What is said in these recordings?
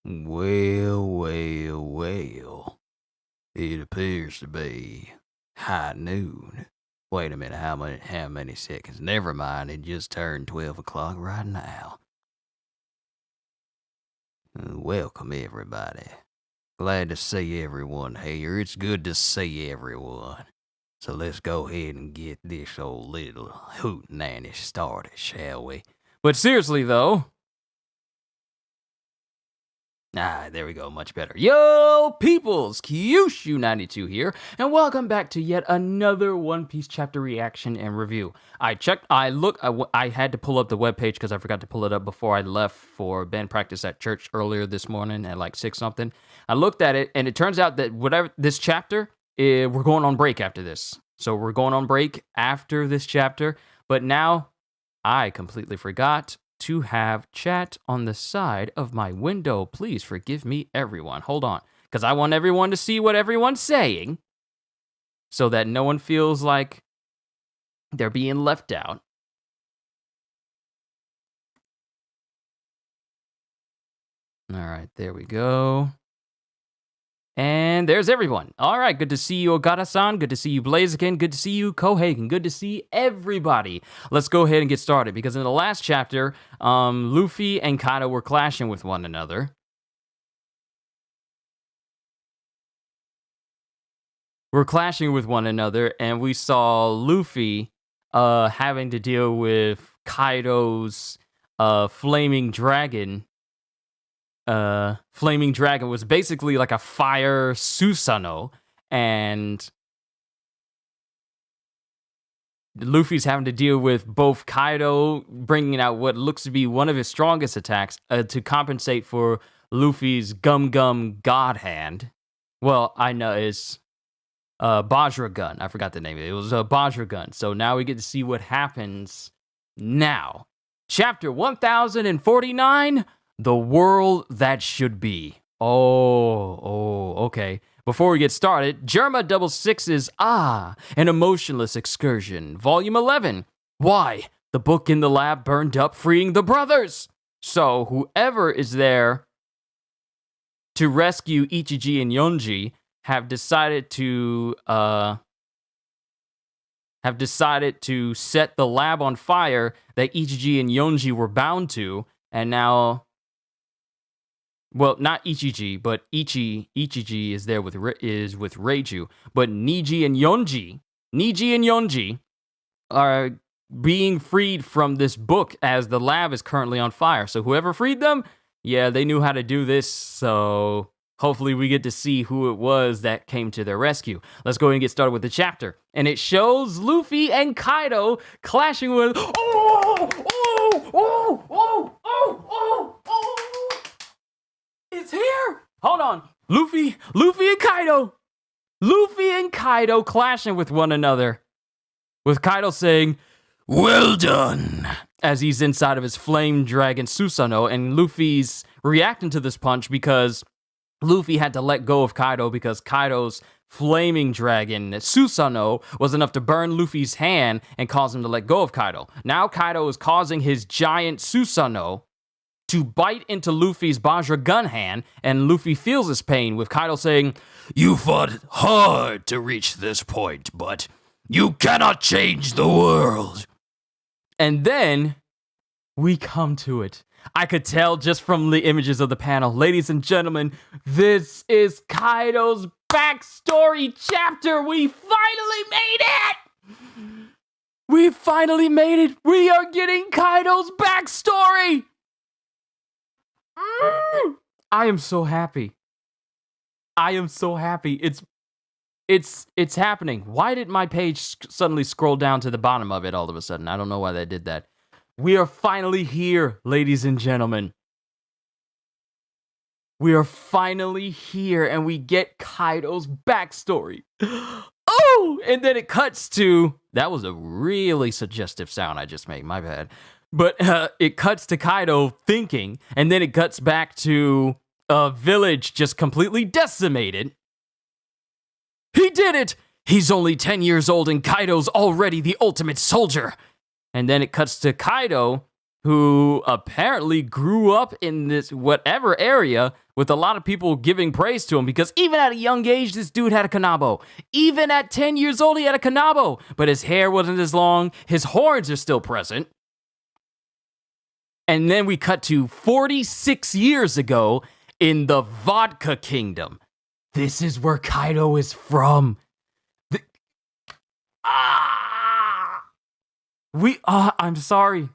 Well. It appears to be high noon. Wait a minute, how many seconds? Never mind, it just turned 12 o'clock right now. Welcome, everybody. Glad to see everyone here. It's good to see everyone. So let's go ahead and get this old little hootenanny started, shall we? But seriously, though... there we go, much better. Yo, peoples, Kyushu92 here, and welcome back to yet another One Piece chapter reaction and review. I had to pull up the webpage because I forgot to pull it up before I left for band practice at church earlier this morning at like 6 something. I looked at it, and it turns out that whatever this chapter, we're going on break after this. So we're going on break after this chapter, but now I completely forgot to have chat on the side of my window. Please forgive me, everyone. Hold on, because I want everyone to see what everyone's saying so that no one feels like they're being left out. All right, there we go. And there's everyone. All right, good to see you, Ogata-san. Good to see you, Blaziken. Good to see you, Kohagen. Good to see everybody. Let's go ahead and get started, because in the last chapter, Luffy and Kaido were clashing with one another. And we saw Luffy having to deal with Kaido's flaming dragon. Flaming dragon was basically like a fire Susanoo, and Luffy's having to deal with both Kaido bringing out what looks to be one of his strongest attacks to compensate for Luffy's Gum God Hand. Well, I know it's Bajra Gun. I forgot the name of it. It was a Bajra Gun. So now we get to see what happens now. Chapter 1049. The world that should be. Okay. Before we get started, Germa 66's an Emotionless Excursion, Volume 11. Why? The book in the lab burned up, freeing the brothers. So whoever is there to rescue Ichiji and Yonji have decided to set the lab on fire that Ichiji and Yonji were bound to, and now... Well, not Ichiji, but Ichiji is there with Reiju. But Niji and Yonji are being freed from this book as the lab is currently on fire. So whoever freed them, yeah, they knew how to do this. So hopefully we get to see who it was that came to their rescue. Let's go ahead and get started with the chapter. And it shows Luffy and Kaido clashing with... It's here! Hold on. Luffy and Kaido clashing with one another. With Kaido saying, "Well done," as he's inside of his flame dragon Susanoo, and Luffy's reacting to this punch because Luffy had to let go of Kaido because Kaido's flaming dragon Susanoo was enough to burn Luffy's hand and cause him to let go of Kaido. Now Kaido is causing his giant Susanoo to bite into Luffy's Bajra Gun hand, and Luffy feels his pain, with Kaido saying, "You fought hard to reach this point, but you cannot change the world." And then we come to it. I could tell just from the images of the panel. Ladies and gentlemen, this is Kaido's backstory chapter. We finally made it! We are getting Kaido's backstory! I am so happy. It's happening. Why did my page suddenly scroll down to the bottom of it all of a sudden? I don't know why they did that. We are finally here, ladies and gentlemen. We are finally here, and we get Kaido's backstory. Oh! And then it cuts to... That was a really suggestive sound I just made. My bad. But it cuts to Kaido thinking, and then it cuts back to a village just completely decimated. He did it! He's only 10 years old, and Kaido's already the ultimate soldier. And then it cuts to Kaido, who apparently grew up in this whatever area with a lot of people giving praise to him, because even at a young age, this dude had a kanabo. Even at 10 years old, he had a kanabo, but his hair wasn't as long. His horns are still present. And then we cut to 46 years ago in the Vodka Kingdom. This is where Kaido is from. I'm sorry.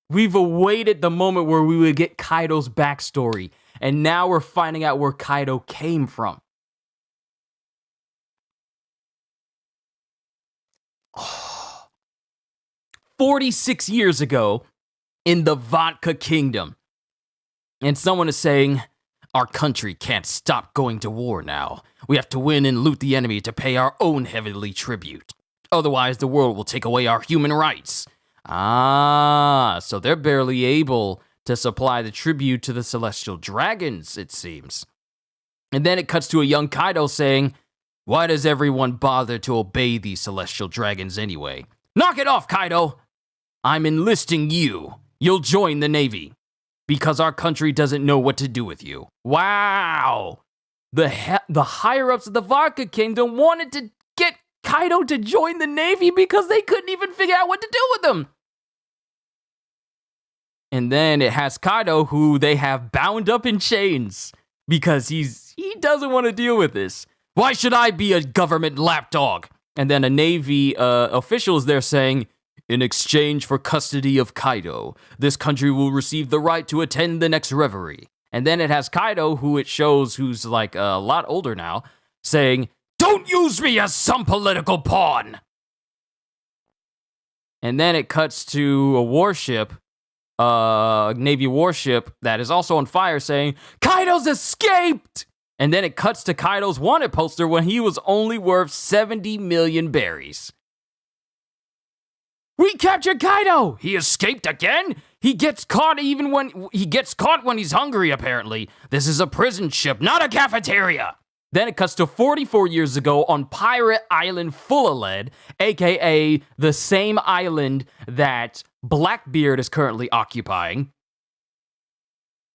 We've awaited the moment where we would get Kaido's backstory, and now we're finding out where Kaido came from. 46 years ago in the Vodka Kingdom. And someone is saying, our country can't stop going to war now. We have to win and loot the enemy to pay our own heavenly tribute. Otherwise, the world will take away our human rights. So they're barely able to supply the tribute to the celestial dragons, it seems. And then it cuts to a young Kaido saying, why does everyone bother to obey these celestial dragons anyway? Knock it off, Kaido! I'm enlisting you. You'll join the Navy. Because our country doesn't know what to do with you. Wow! The higher-ups of the Vodka Kingdom wanted to get Kaido to join the Navy because they couldn't even figure out what to do with him. And then it has Kaido, who they have bound up in chains because he doesn't want to deal with this. Why should I be a government lapdog? And then a Navy official is there saying, in exchange for custody of Kaido, this country will receive the right to attend the next reverie. And then it has Kaido, who it shows who's like a lot older now, saying, don't use me as some political pawn. And then it cuts to a warship, Navy warship that is also on fire saying, Kaido's escaped! And then it cuts to Kaido's wanted poster when he was only worth 70 million berries. We captured Kaido! He escaped again? He gets caught when he's hungry, apparently. This is a prison ship, not a cafeteria. Then it cuts to 44 years ago on Pirate Island Full of Lead, aka the same island that Blackbeard is currently occupying.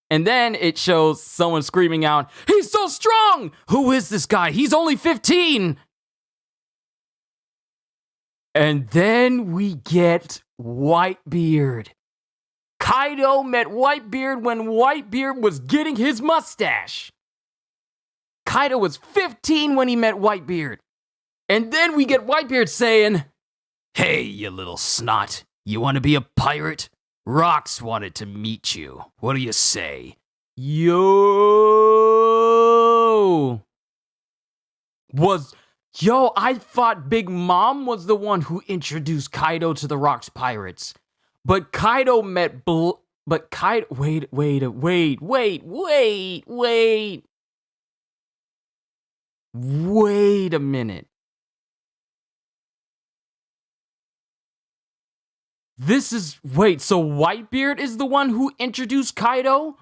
And then it shows someone screaming out, he's so strong! Who is this guy? He's only 15! And then we get Whitebeard. Kaido met Whitebeard when Whitebeard was getting his mustache. Kaido was 15 when he met Whitebeard. And then we get Whitebeard saying, hey, you little snot, you want to be a pirate? Rocks wanted to meet you. What do you say? I thought Big Mom was the one who introduced Kaido to the Rocks Pirates. But Kaido met wait a minute. So Whitebeard is the one who introduced Kaido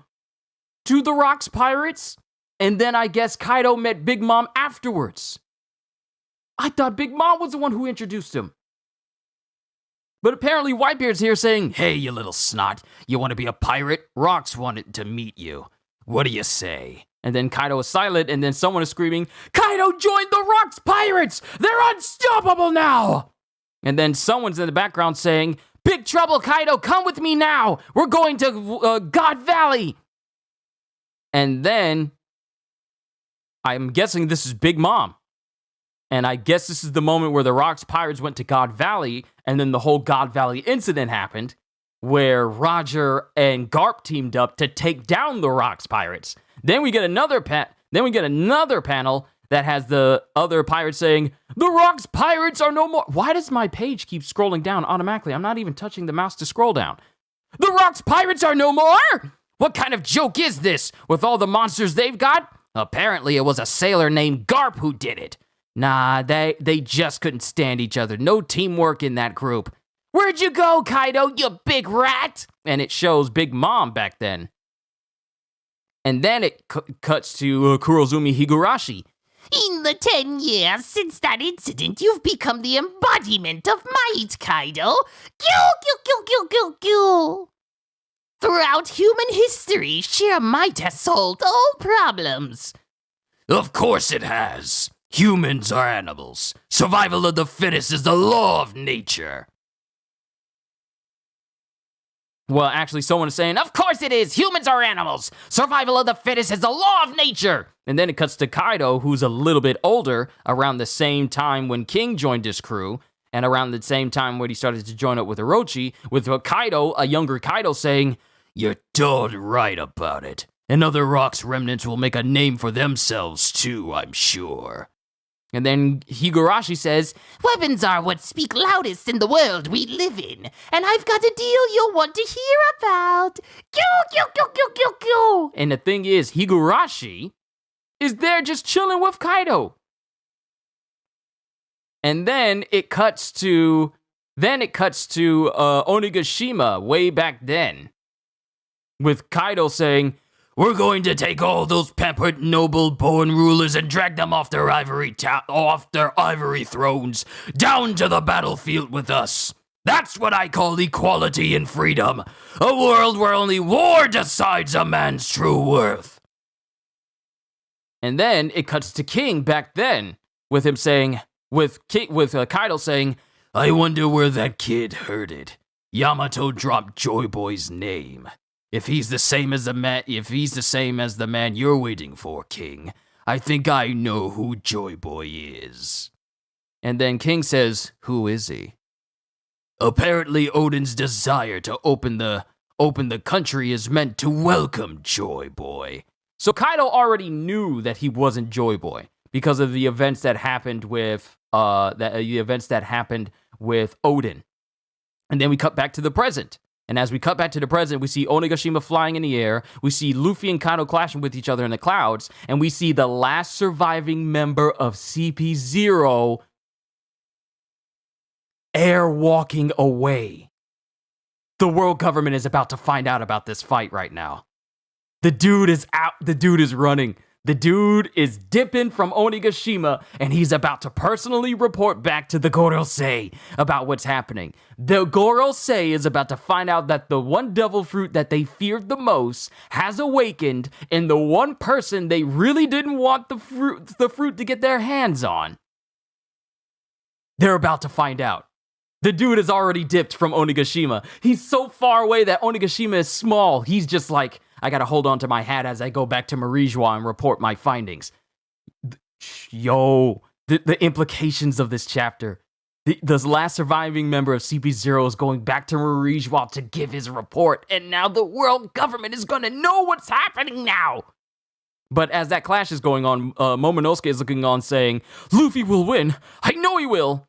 to the Rocks Pirates? And then I guess Kaido met Big Mom afterwards. I thought Big Mom was the one who introduced him. But apparently Whitebeard's here saying, hey, you little snot, you want to be a pirate? Rocks wanted to meet you. What do you say? And then Kaido is silent, and then someone is screaming, Kaido joined the Rocks Pirates! They're unstoppable now! And then someone's in the background saying, big trouble, Kaido, come with me now! We're going to God Valley! And then, I'm guessing this is Big Mom. And I guess this is the moment where the Rocks Pirates went to God Valley, and then the whole God Valley incident happened, where Roger and Garp teamed up to take down the Rocks Pirates. Then we get another panel that has the other pirates saying, the Rocks Pirates are no more. Why does my page keep scrolling down automatically? I'm not even touching the mouse to scroll down. The Rocks Pirates are no more? What kind of joke is this with all the monsters they've got? Apparently it was a sailor named Garp who did it. Nah, they just couldn't stand each other. No teamwork in that group. Where'd you go, Kaido, you big rat? And it shows Big Mom back then. And then it cuts to Kurozumi Higurashi. In the 10 years since that incident, you've become the embodiment of might, Kaido. Gyu, gyu, gyu, gyu, gyu, gyu. Throughout human history, sheer might has solved all problems. Of course it has. Humans are animals. Survival of the fittest is the law of nature. Well, actually, someone is saying, of course it is! Humans are animals! Survival of the fittest is the law of nature! And then it cuts to Kaido, who's a little bit older, around the same time when King joined his crew, and around the same time when he started to join up with Orochi, with Kaido, a younger Kaido, saying, "You're darn right about it. And other Rock's remnants will make a name for themselves too, I'm sure." And then Higurashi says, Weapons are what speak loudest in the world we live in, and I've got a deal you'll want to hear about. Kyo, kyo, kyo, kyo, kyo, kyo. and the thing is, Higurashi is there just chilling with Kaido. And then it cuts to Onigashima way back then, with Kaido saying, "We're going to take all those pampered noble-born rulers and drag them off their ivory thrones down to the battlefield with us. That's what I call equality and freedom. A world where only war decides a man's true worth." and then it cuts to King back then, with him saying, Kaido saying, "I wonder where that kid heard it. Yamato dropped Joy Boy's name. If he's the same as the man you're waiting for, King, I think I know who Joy Boy is." And then King says, "Who is he?" "Apparently Odin's desire to open the country is meant to welcome Joy Boy." So Kaido already knew that he wasn't Joy Boy because of the events that happened with Odin. And then we cut back to the present. And as we cut back to the present, we see Onigashima flying in the air. We see Luffy and Kaido clashing with each other in the clouds. And we see the last surviving member of CP0 airwalking away. The world government is about to find out about this fight right now. The dude is out. The dude is running. The dude is dipping from Onigashima, and he's about to personally report back to the Gorosei about what's happening. The Gorosei is about to find out that the one devil fruit that they feared the most has awakened, and the one person they really didn't want the fruit to get their hands on. They're about to find out. The dude has already dipped from Onigashima. He's so far away that Onigashima is small. He's just like, I gotta hold on to my hat as I go back to Marijois and report my findings. Yo, the implications of this chapter. The last surviving member of CP0 is going back to Marijois to give his report, and now the world government is gonna know what's happening now. But as that clash is going on, Momonosuke is looking on saying, "Luffy will win. I know he will."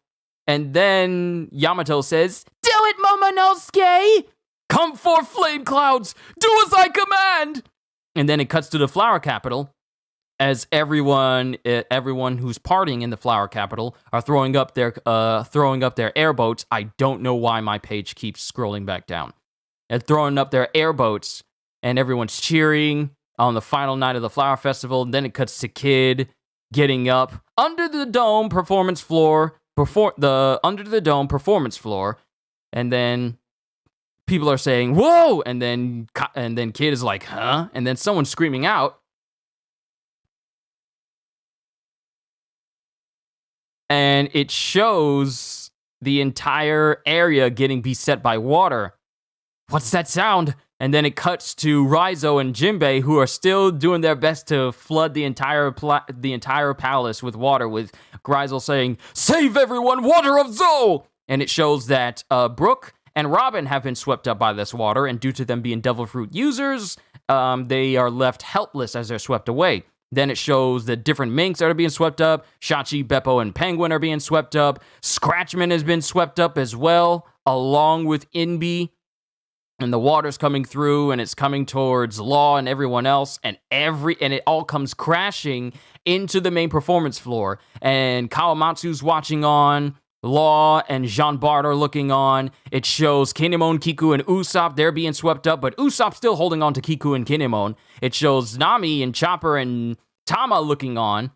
And then Yamato says, "Do it, Momonosuke! Come forth, flame clouds! Do as I command!" And then it cuts to the flower capital, as everyone who's partying in the flower capital are throwing up their airboats. I don't know why my page keeps scrolling back down. They're throwing up their airboats, and everyone's cheering on the final night of the flower festival. And then it cuts to Kid getting up under the dome performance floor. Under the dome performance floor, and then people are saying "Whoa!" and then Kid is like, "Huh?" And then someone's screaming out, and it shows the entire area getting beset by water. What's that sound? And then it cuts to Raizo and Jinbei, who are still doing their best to flood the entire palace with water, with Raizo saying, "Save everyone, water of Zou!" And it shows that Brook and Robin have been swept up by this water, and due to them being devil fruit users, they are left helpless as they're swept away. Then it shows the different minks that are being swept up. Shachi, Beppo, and Penguin are being swept up. Scratchman has been swept up as well, along with Inbi. And the water's coming through, and it's coming towards Law and everyone else, and it all comes crashing into the main performance floor. And Kawamatsu's watching on, Law and Jean Bart are looking on. It shows Kinemon, Kiku, and Usopp. They're being swept up, but Usopp's still holding on to Kiku and Kinemon. It shows Nami and Chopper and Tama looking on.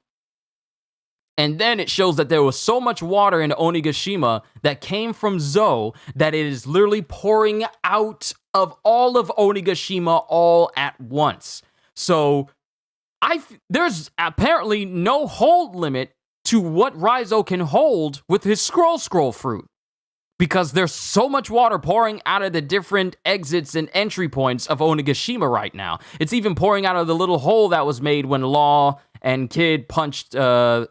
And then it shows that there was so much water in Onigashima that came from Zou that it is literally pouring out of all of Onigashima all at once. So there's apparently no hold limit to what Raizo can hold with his scroll fruit. Because there's so much water pouring out of the different exits and entry points of Onigashima right now. It's even pouring out of the little hole that was made when Law and Kid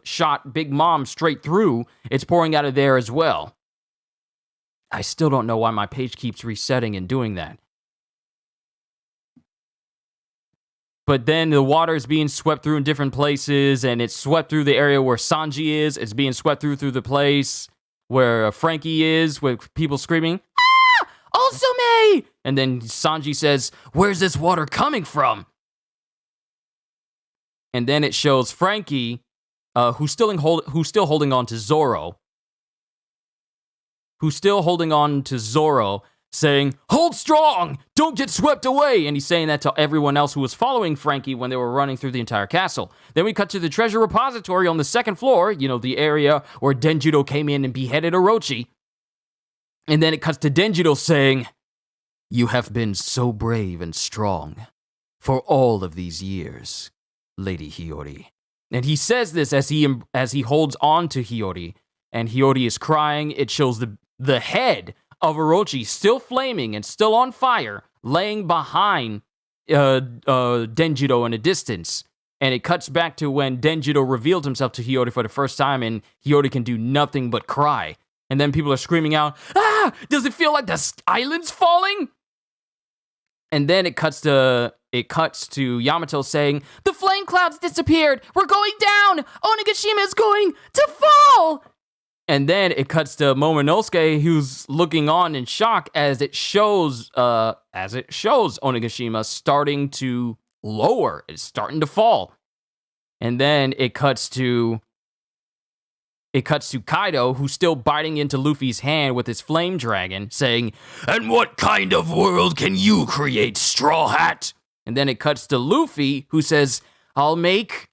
shot Big Mom straight through. It's pouring out of there as well. I still don't know why my page keeps resetting and doing that. But then the water is being swept through in different places, and it's swept through the area where Sanji is. It's being swept through the place where Frankie is, with people screaming, "Ah! Osume!" And then Sanji says, "Where's this water coming from?" And then it shows Frankie, who's still holding on to Zoro. Saying, "Hold strong! Don't get swept away!" And he's saying that to everyone else who was following Frankie when they were running through the entire castle. Then we cut to the treasure repository on the second floor, the area where Denjiro came in and beheaded Orochi. And then it cuts to Denjiro saying, "You have been so brave and strong for all of these years, Lady Hiyori." And he says this as he holds on to Hiyori, and Hiyori is crying. It shows the head of Orochi still flaming and still on fire, laying behind Denjiro in a distance. And it cuts back to when Denjiro revealed himself to Hiyori for the first time, and Hiyori can do nothing but cry. And then people are screaming out, "Ah! Does it feel like the island's falling?" And then it cuts to Yamato saying, "The flame clouds disappeared! We're going down! Onigashima is going to fall!" And then it cuts to Momonosuke, who's looking on in shock as it shows Onigashima starting to lower. It's starting to fall. And then it cuts to Kaido, who's still biting into Luffy's hand with his flame dragon, saying, "And what kind of world can you create, Straw Hat?" And then it cuts to Luffy, who says, "I'll make..."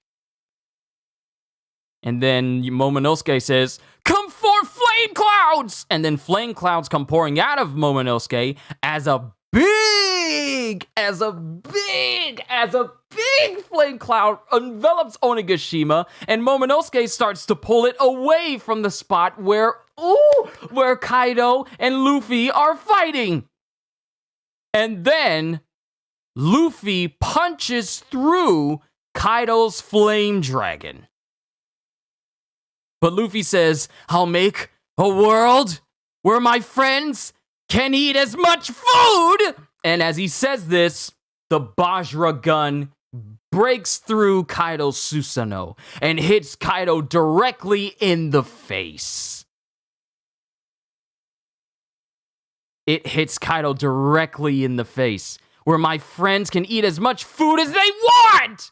And then Momonosuke says, "Come for flame clouds!" And then flame clouds come pouring out of Momonosuke as a big flame cloud envelops Onigashima, and Momonosuke starts to pull it away from the spot where Kaido and Luffy are fighting. And then Luffy punches through Kaido's flame dragon. But Luffy says, "I'll make a world where my friends can eat as much food!" And as he says this, the Bajra gun breaks through Kaido's Susanoo and hits Kaido directly in the face. It hits Kaido directly in the face, where my friends can eat as much food as they want!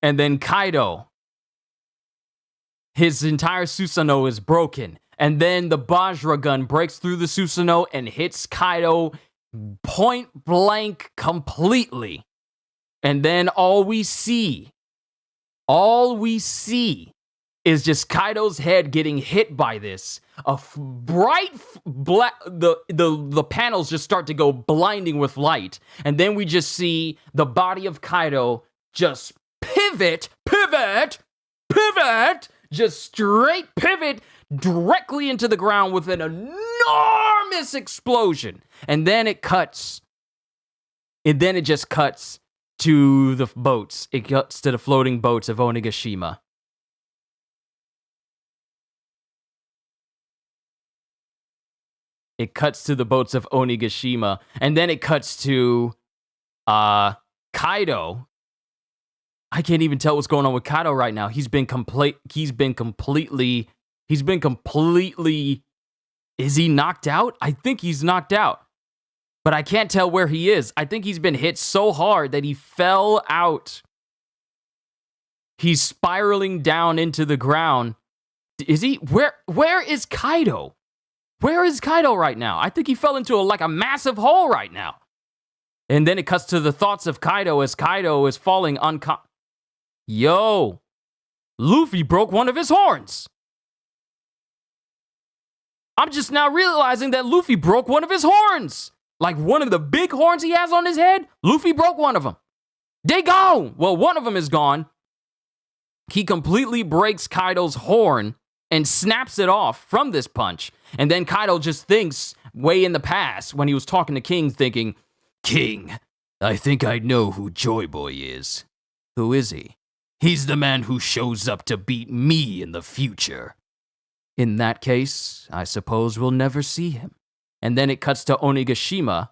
And then Kaido, his entire Susanoo is broken. And then the Bajra gun breaks through the Susanoo and hits Kaido point blank completely. And then all we see is just Kaido's head getting hit by this. Bright black, the panels just start to go blinding with light. And then we just see the body of Kaido just pivot, just straight pivot directly into the ground with an enormous explosion. And then it just cuts to the boats. It cuts to the floating boats of Onigashima. It cuts to the boats of Onigashima. And then it cuts to Kaido. I can't even tell what's going on with Kaido right now. He's been completely... Is he knocked out? I think he's knocked out. But I can't tell where he is. I think he's been hit so hard that he fell out. He's spiraling down into the ground. Is he? Where is Kaido? Where is Kaido right now? I think he fell into a massive hole right now. And then it cuts to the thoughts of Kaido as Kaido is falling Yo, Luffy broke one of his horns. I'm just now realizing that Luffy broke one of his horns. Like one of the big horns he has on his head, Luffy broke one of them. They gone. Well, one of them is gone. He completely breaks Kaido's horn and snaps it off from this punch. And then Kaido just thinks, way in the past, when he was talking to King, thinking, King, I think I know who Joy Boy is. who is he? He's the man who shows up to beat me in the future. In that case, I suppose we'll never see him. And then it cuts to Onigashima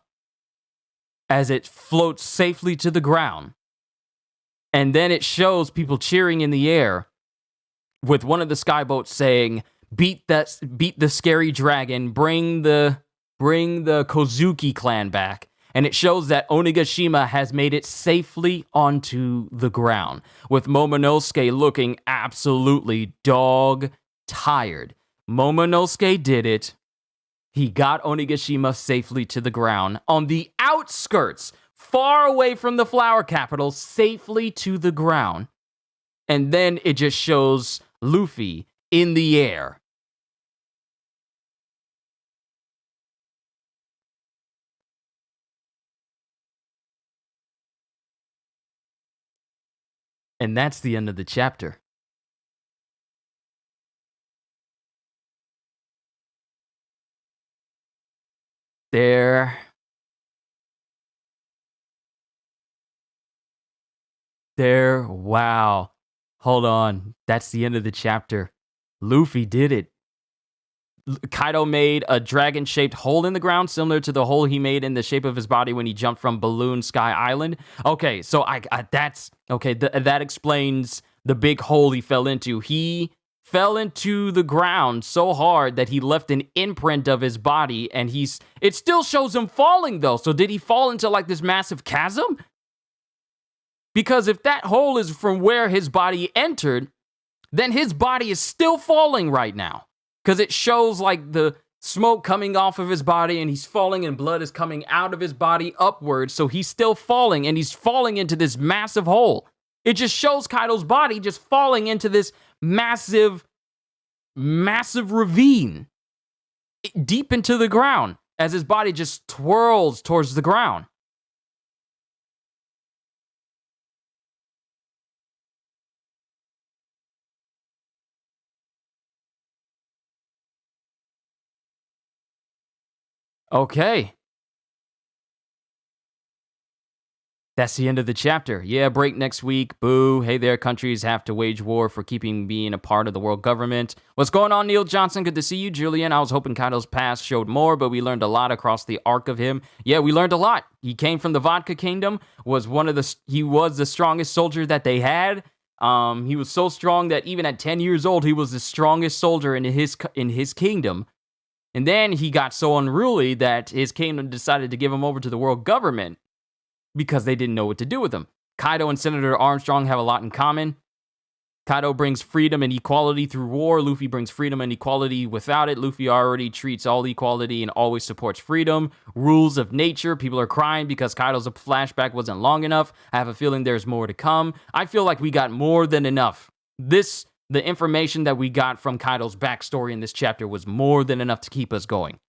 as it floats safely to the ground. And then it shows people cheering in the air with one of the skyboats saying, beat the scary dragon, bring the Kozuki clan back. And it shows that Onigashima has made it safely onto the ground, with Momonosuke looking absolutely dog tired. Momonosuke did it. He got Onigashima safely to the ground on the outskirts, far away from the flower capital, safely to the ground. And then it just shows Luffy in the air. And that's the end of the chapter. There, wow. Hold on. That's the end of the chapter. Luffy did it. Kaido made a dragon-shaped hole in the ground, similar to the hole he made in the shape of his body when he jumped from Balloon Sky Island. Okay, so that explains the big hole he fell into. He fell into the ground so hard that he left an imprint of his body, and it still shows him falling, though. So did he fall into, like, this massive chasm? Because if that hole is from where his body entered, then his body is still falling right now. Because it shows, like, the smoke coming off of his body, and he's falling, and blood is coming out of his body upwards, so he's still falling, and he's falling into this massive hole. It just shows Kaido's body just falling into this massive ravine deep into the ground as his body just twirls towards the ground. Okay. That's the end of the chapter. Yeah, break next week. Boo. Hey there, countries have to wage war for keeping being a part of the world government. What's going on, Neil Johnson? Good to see you. Julian, I was hoping Kaido's past showed more, but we learned a lot across the arc of him. Yeah, we learned a lot. He came from the Vodka Kingdom, he was the strongest soldier that they had. He was so strong that even at 10 years old, he was the strongest soldier in his kingdom. And then he got so unruly that his kingdom decided to give him over to the world government because they didn't know what to do with him. Kaido and Senator Armstrong have a lot in common. Kaido brings freedom and equality through war. Luffy brings freedom and equality without it. Luffy already treats all equality and always supports freedom. Rules of nature. People are crying because Kaido's flashback wasn't long enough. I have a feeling there's more to come. I feel like we got more than enough. The information that we got from Kaido's backstory in this chapter was more than enough to keep us going.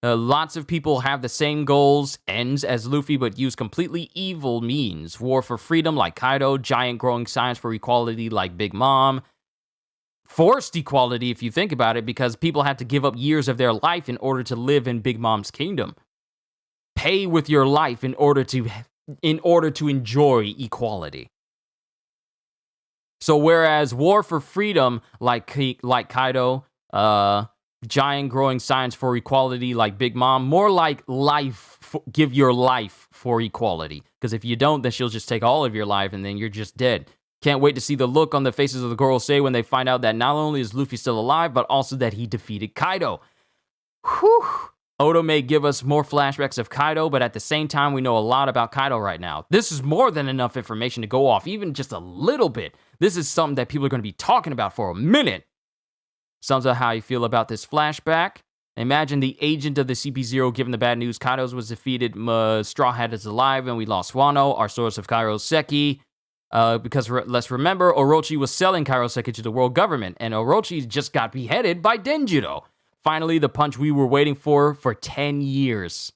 Lots of people have the same goals, ends, as Luffy, but use completely evil means. War for freedom like Kaido, giant growing science for equality like Big Mom. Forced equality, if you think about it, because people have to give up years of their life in order to live in Big Mom's kingdom. Pay with your life in order to enjoy equality. So whereas war for freedom, like Kaido, giant growing science for equality, like Big Mom, more like give your life for equality. Because if you don't, then she'll just take all of your life and then you're just dead. Can't wait to see the look on the faces of the Gorosei when they find out that not only is Luffy still alive, but also that he defeated Kaido. Whew. Oda may give us more flashbacks of Kaido, but at the same time, we know a lot about Kaido right now. This is more than enough information to go off, even just a little bit. This is something that people are going to be talking about for a minute. Sums up how you feel about this flashback. Imagine the agent of the CP0 given the bad news. Kaido's was defeated, Straw Hat is alive, and we lost Wano, our source of Kairoseki. Because let's remember, Orochi was selling Kairoseki to the world government, and Orochi just got beheaded by Denjiro. Finally, the punch we were waiting for 10 years.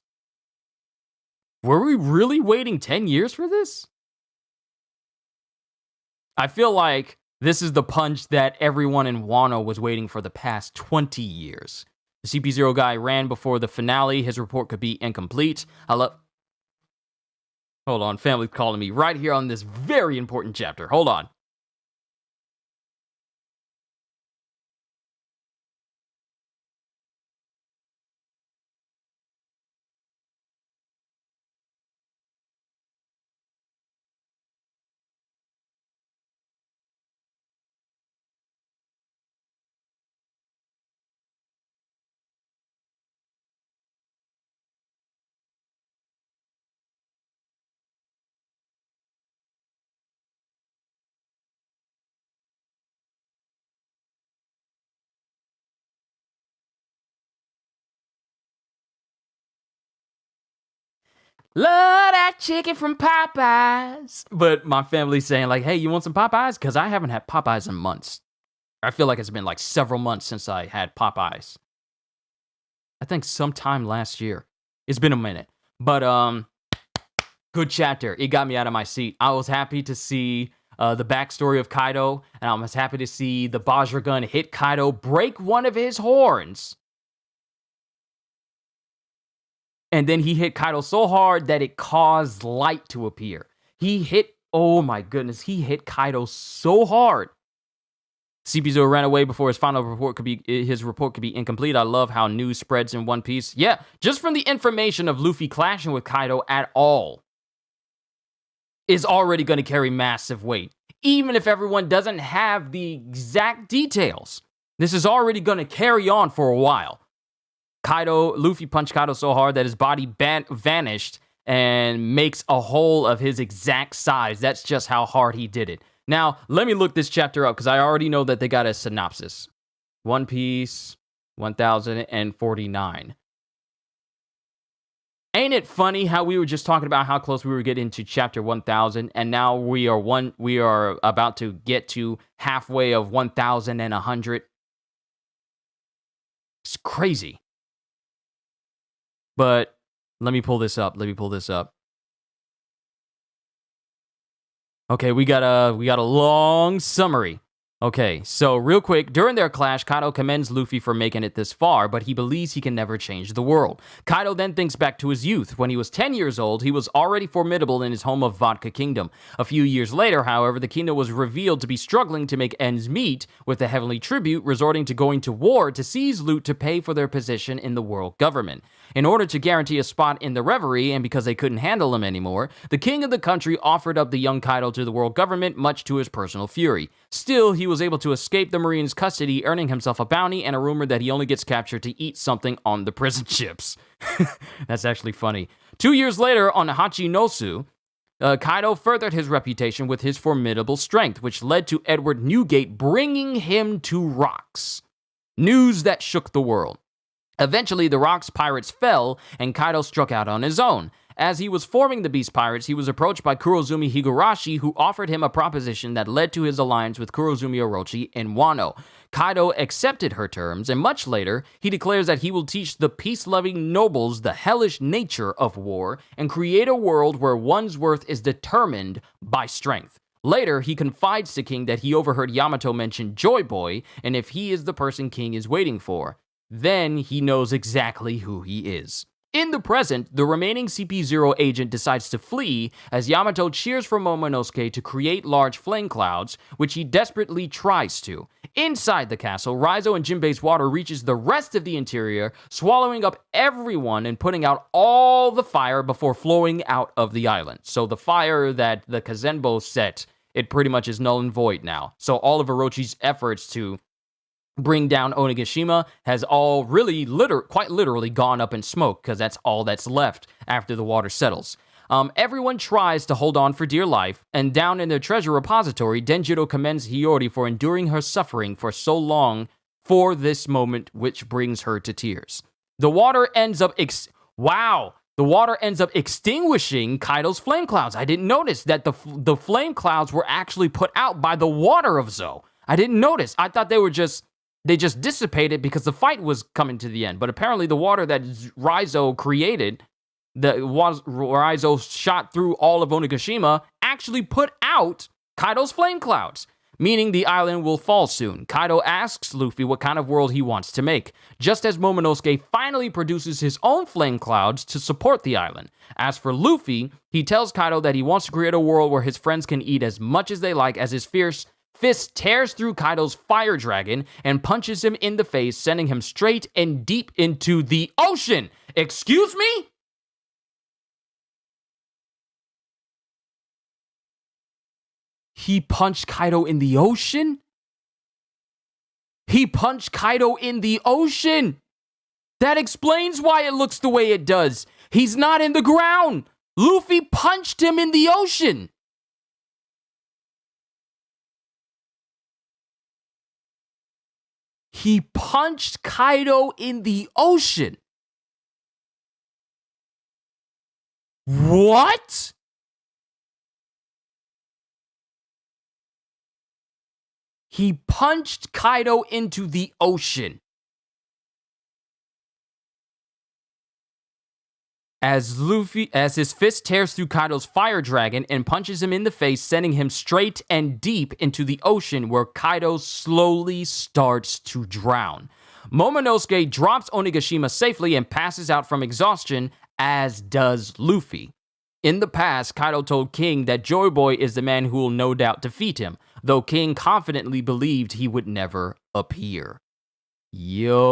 Were we really waiting 10 years for this? I feel like this is the punch that everyone in Wano was waiting for the past 20 years. The CP0 guy ran before the finale. His report could be incomplete. Hold on, family's calling me right here on this very important chapter. Hold on. Love that chicken from Popeyes. But my family's saying like, hey, you want some Popeyes? Because I haven't had Popeyes in months. I feel like it's been like several months since I had Popeyes. I think sometime last year. It's been a minute. But good chapter. It got me out of my seat. I was happy to see the backstory of Kaido. And I was happy to see the Bajra hit Kaido, break one of his horns. And then he hit Kaido so hard that it caused light to appear. Oh my goodness, he hit Kaido so hard. CP0 ran away before his report could be incomplete. I love how news spreads in One Piece. Yeah, just from the information of Luffy clashing with Kaido at all is already going to carry massive weight. Even if everyone doesn't have the exact details, this is already going to carry on for a while. Luffy punched Kaido so hard that his body vanished and makes a hole of his exact size. That's just how hard he did it. Now, let me look this chapter up because I already know that they got a synopsis. One Piece 1049. Ain't it funny how we were just talking about how close we were getting to chapter 1000 and now we are about to get to halfway of 1100. It's crazy. But let me pull this up. Okay, we got a long summary. Okay, so real quick, during their clash, Kaido commends Luffy for making it this far, but he believes he can never change the world. Kaido then thinks back to his youth. When he was 10 years old, he was already formidable in his home of Vodka Kingdom. A few years later, however, the kingdom was revealed to be struggling to make ends meet, with the heavenly tribute resorting to going to war to seize loot to pay for their position in the world government. In order to guarantee a spot in the reverie, and because they couldn't handle him anymore, the king of the country offered up the young Kaido to the world government, much to his personal fury. Still, he was able to escape the Marine's custody, earning himself a bounty and a rumor that he only gets captured to eat something on the prison ships. That's actually funny. 2 years later, on Hachinosu, Kaido furthered his reputation with his formidable strength, which led to Edward Newgate bringing him to Rocks. News that shook the world. Eventually, the Rocks pirates fell, and Kaido struck out on his own. As he was forming the Beast Pirates, he was approached by Kurozumi Higurashi, who offered him a proposition that led to his alliance with Kurozumi Orochi in Wano. Kaido accepted her terms, and much later, he declares that he will teach the peace-loving nobles the hellish nature of war and create a world where one's worth is determined by strength. Later, he confides to King that he overheard Yamato mention Joy Boy, and if he is the person King is waiting for, then he knows exactly who he is. In the present, the remaining CP0 agent decides to flee as Yamato cheers for Momonosuke to create large flame clouds, which he desperately tries to. Inside the castle, Raizo and Jinbei's water reaches the rest of the interior, swallowing up everyone and putting out all the fire before flowing out of the island. So the fire that the Kazenbo set, it pretty much is null and void now. So all of Orochi's efforts to bring down Onigashima has all really quite literally gone up in smoke, because that's all that's left after the water settles. Everyone tries to hold on for dear life, and down in their treasure repository, Denjiro commends Hiyori for enduring her suffering for so long for this moment, which brings her to tears. The water ends up extinguishing Kaido's flame clouds. I didn't notice that the flame clouds were actually put out by the water of Zou. I didn't notice. I thought they were just They just dissipated because the fight was coming to the end. But apparently the water that Raizo created, Raizo shot through all of Onigashima, actually put out Kaido's flame clouds, meaning the island will fall soon. Kaido asks Luffy what kind of world he wants to make, just as Momonosuke finally produces his own flame clouds to support the island. As for Luffy, he tells Kaido that he wants to create a world where his friends can eat as much as they like, as his fierce fist tears through Kaido's fire dragon and punches him in the face, sending him straight and deep into the ocean. Excuse me? He punched Kaido in the ocean? He punched Kaido in the ocean! That explains why it looks the way it does. He's not in the ground. Luffy punched him in the ocean. He punched Kaido in the ocean. What? He punched Kaido into the ocean. As his fist tears through Kaido's fire dragon and punches him in the face, sending him straight and deep into the ocean, where Kaido slowly starts to drown. Momonosuke drops Onigashima safely and passes out from exhaustion, as does Luffy. In the past, Kaido told King that Joy Boy is the man who will no doubt defeat him, though King confidently believed he would never appear. Yo.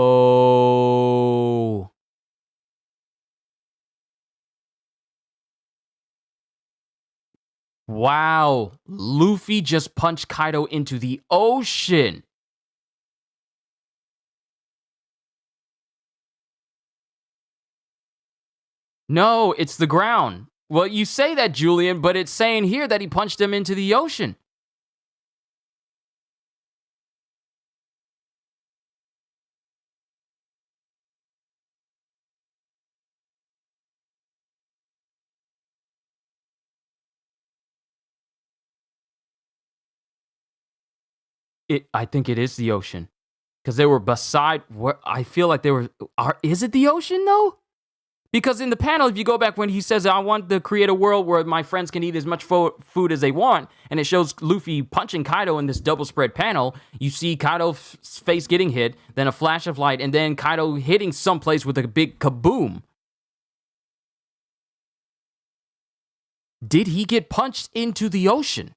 Wow, Luffy just punched Kaido into the ocean. No, it's the ground. Well, you say that, Julian, but it's saying here that he punched him into the ocean. I think it is the ocean, because they were beside where I feel like they were. Is it the ocean though? Because in the panel, if you go back when he says, "I want to create a world where my friends can eat as much food as they want," and it shows Luffy punching Kaido in this double spread panel, you see Kaido's face getting hit, then a flash of light, and then Kaido hitting someplace with a big kaboom. Did he get punched into the ocean?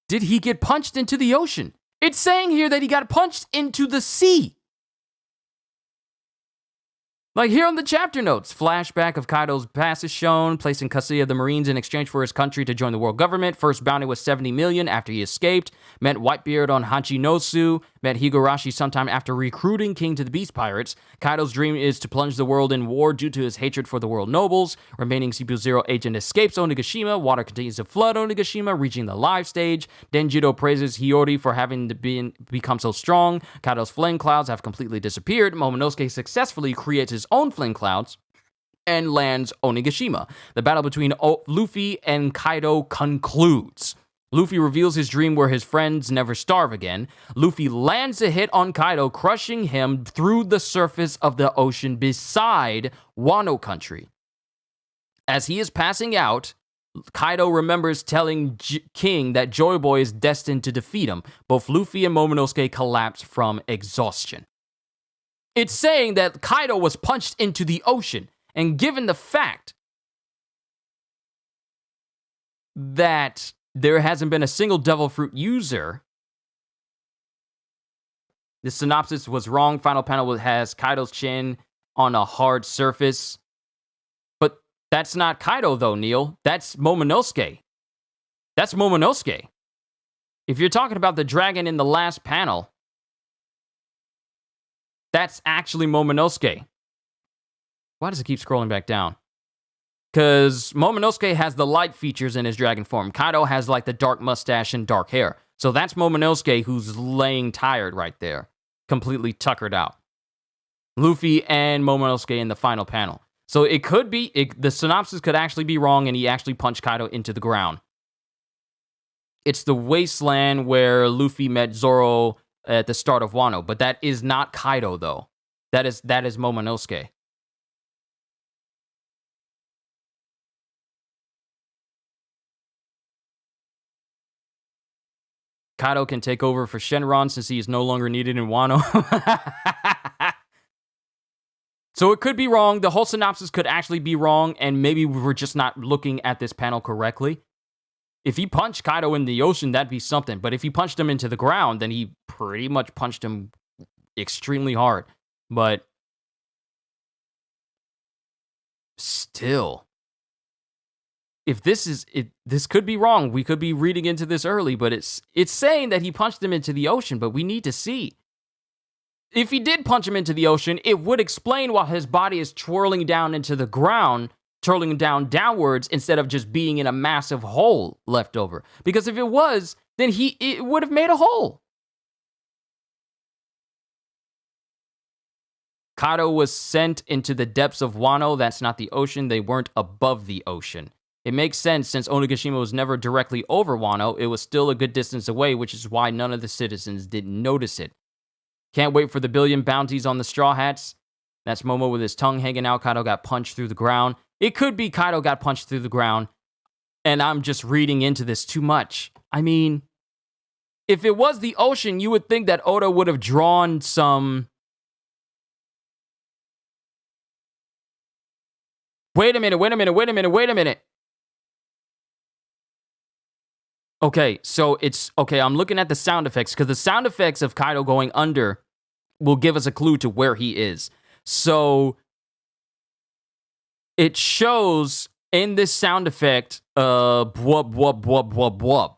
Did he get punched into the ocean? It's saying here that he got punched into the sea. Like here on the chapter notes, flashback of Kaido's past is shown, placed in custody of the Marines in exchange for his country to join the world government. First bounty was 70 million after he escaped. Met Whitebeard on Hachinosu. Met Higurashi sometime after recruiting King to the Beast Pirates. Kaido's dream is to plunge the world in war due to his hatred for the world nobles. Remaining CP0 agent escapes Onigashima. Water continues to flood Onigashima, reaching the live stage. Denjiro praises Hiyori for having become so strong. Kaido's flame clouds have completely disappeared. Momonosuke successfully creates his own flame clouds and lands Onigashima. The battle between Luffy and Kaido concludes. Luffy reveals his dream where his friends never starve again. Luffy lands a hit on Kaido, crushing him through the surface of the ocean beside Wano country. As he is passing out, Kaido remembers telling King that Joy Boy is destined to defeat him. Both Luffy and Momonosuke collapse from exhaustion. It's saying that Kaido was punched into the ocean, and given the fact that there hasn't been a single Devil Fruit user, the synopsis was wrong. Final panel has Kaido's chin on a hard surface. But that's not Kaido, though, Neil. That's Momonosuke. That's Momonosuke. If you're talking about the dragon in the last panel, that's actually Momonosuke. Why does it keep scrolling back down? Because Momonosuke has the light features in his dragon form. Kaido has like the dark mustache and dark hair. So that's Momonosuke who's laying tired right there. Completely tuckered out. Luffy and Momonosuke in the final panel. So it could be, the synopsis could actually be wrong and he actually punched Kaido into the ground. It's the wasteland where Luffy met Zoro at the start of Wano, but that is not Kaido though. That is Momonosuke. Kaido can take over for Shenron since he is no longer needed in Wano. So it could be wrong. The whole synopsis could actually be wrong, and maybe we're just not looking at this panel correctly. If he punched Kaido in the ocean, that'd be something. But if he punched him into the ground, then he pretty much punched him extremely hard. But still, if this is it, this could be wrong. We could be reading into this early, but it's saying that he punched him into the ocean, but we need to see. If he did punch him into the ocean, it would explain why his body is twirling down into the ground, twirling downwards, instead of just being in a massive hole left over. Because if it was, then it would have made a hole. Kaido was sent into the depths of Wano. That's not the ocean. They weren't above the ocean. It makes sense since Onigashima was never directly over Wano. It was still a good distance away, which is why none of the citizens didn't notice it. Can't wait for the billion bounties on the Straw Hats. That's Momo with his tongue hanging out. Kaido got punched through the ground. It could be Kaido got punched through the ground, and I'm just reading into this too much. I mean, if it was the ocean, you would think that Oda would have drawn some... Wait a minute. Okay, so I'm looking at the sound effects, because the sound effects of Kaido going under will give us a clue to where he is. So it shows in this sound effect, bwub, bwub, bwub, bwub, bwub.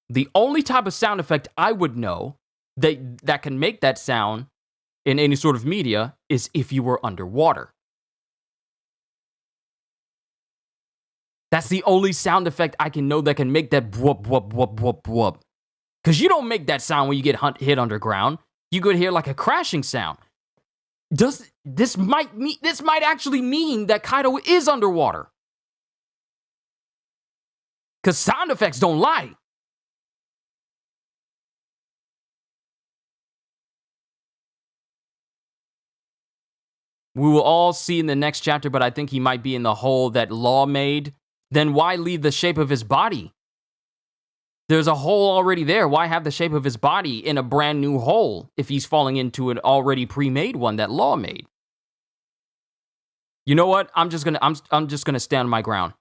The only type of sound effect I would know that can make that sound in any sort of media is if you were underwater. That's the only sound effect I can know that can make that bwub, bwub, bwub, bwub, bwub. Because you don't make that sound when you get hit underground. You could hear like a crashing sound. This might actually mean that Kaido is underwater. Because sound effects don't lie. We will all see in the next chapter, but I think he might be in the hole that Law made. Then why leave the shape of his body? There's a hole already there. Why have the shape of his body in a brand new hole if he's falling into an already pre-made one that Law made? You know what? I'm just gonna stand my ground.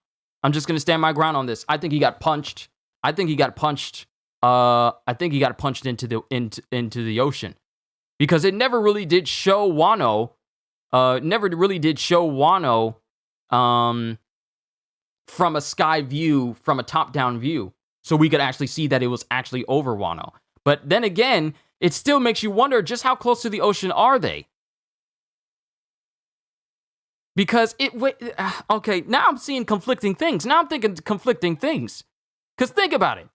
I'm just gonna stand my ground on this. I think he got punched. I think he got punched into the ocean, because it never really did show Wano. From a sky view, from a top-down view, so we could actually see that it was actually over Wano. But then again, it still makes you wonder just how close to the ocean are they? Because okay, now I'm seeing conflicting things. Now I'm thinking conflicting things. Because think about it.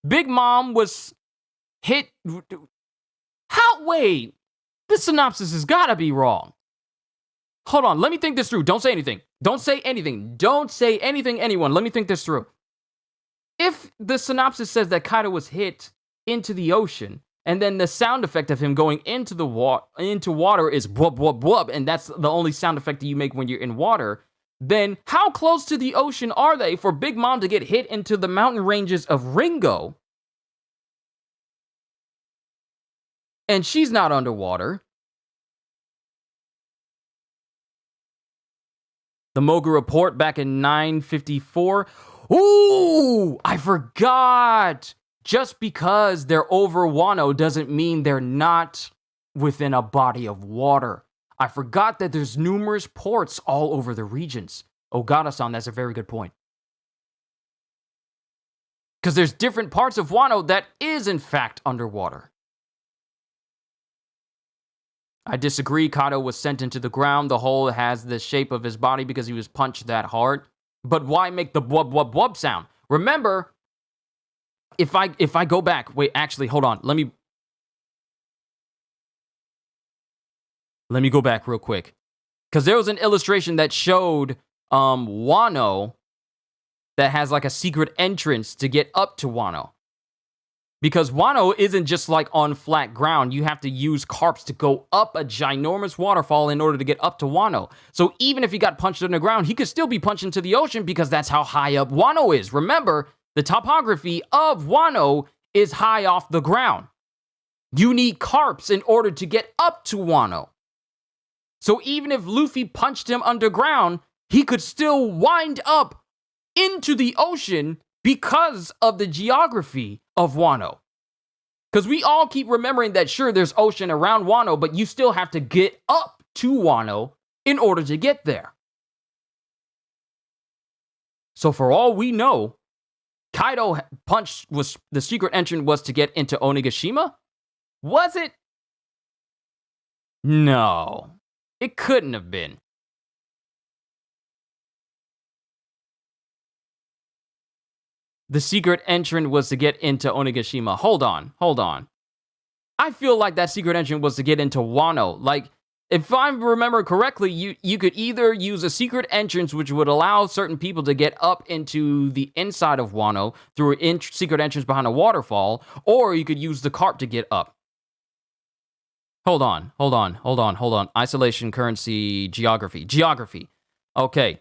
Big Mom was hit... Wait, this synopsis has got to be wrong. Hold on, let me think this through. Don't say anything. Don't say anything, anyone. Let me think this through. If the synopsis says that Kaido was hit into the ocean, and then the sound effect of him going into water is bwub, bwub, bwub, and that's the only sound effect that you make when you're in water, then how close to the ocean are they for Big Mom to get hit into the mountain ranges of Ringo? And she's not underwater. The Moga report back in 954. Ooh, I forgot. Just because they're over Wano doesn't mean they're not within a body of water. I forgot that there's numerous ports all over the regions. Ogata-san, that's a very good point. Because there's different parts of Wano that is in fact underwater. I disagree. Kaido was sent into the ground. The hole has the shape of his body because he was punched that hard. But why make the bwub, bwub, bwub sound? Remember, if I go back... Wait, actually, hold on. Let me go back real quick. Because there was an illustration that showed Wano that has like a secret entrance to get up to Wano. Because Wano isn't just like on flat ground. You have to use carps to go up a ginormous waterfall in order to get up to Wano. So even if he got punched underground, he could still be punched into the ocean because that's how high up Wano is. Remember, the topography of Wano is high off the ground. You need carps in order to get up to Wano. So even if Luffy punched him underground, he could still wind up into the ocean because of the geography of Wano. Because we all keep remembering that, sure, there's ocean around Wano, but you still have to get up to Wano in order to get there. So for all we know, Kaido punched was the secret entrance was to get into Onigashima? Was it? No, it couldn't have been. The secret entrance was to get into Onigashima. Hold on. I feel like that secret entrance was to get into Wano. Like, if I remember correctly, you could either use a secret entrance which would allow certain people to get up into the inside of Wano through a secret entrance behind a waterfall, or you could use the carp to get up. Hold on. Isolation, currency, geography. Okay.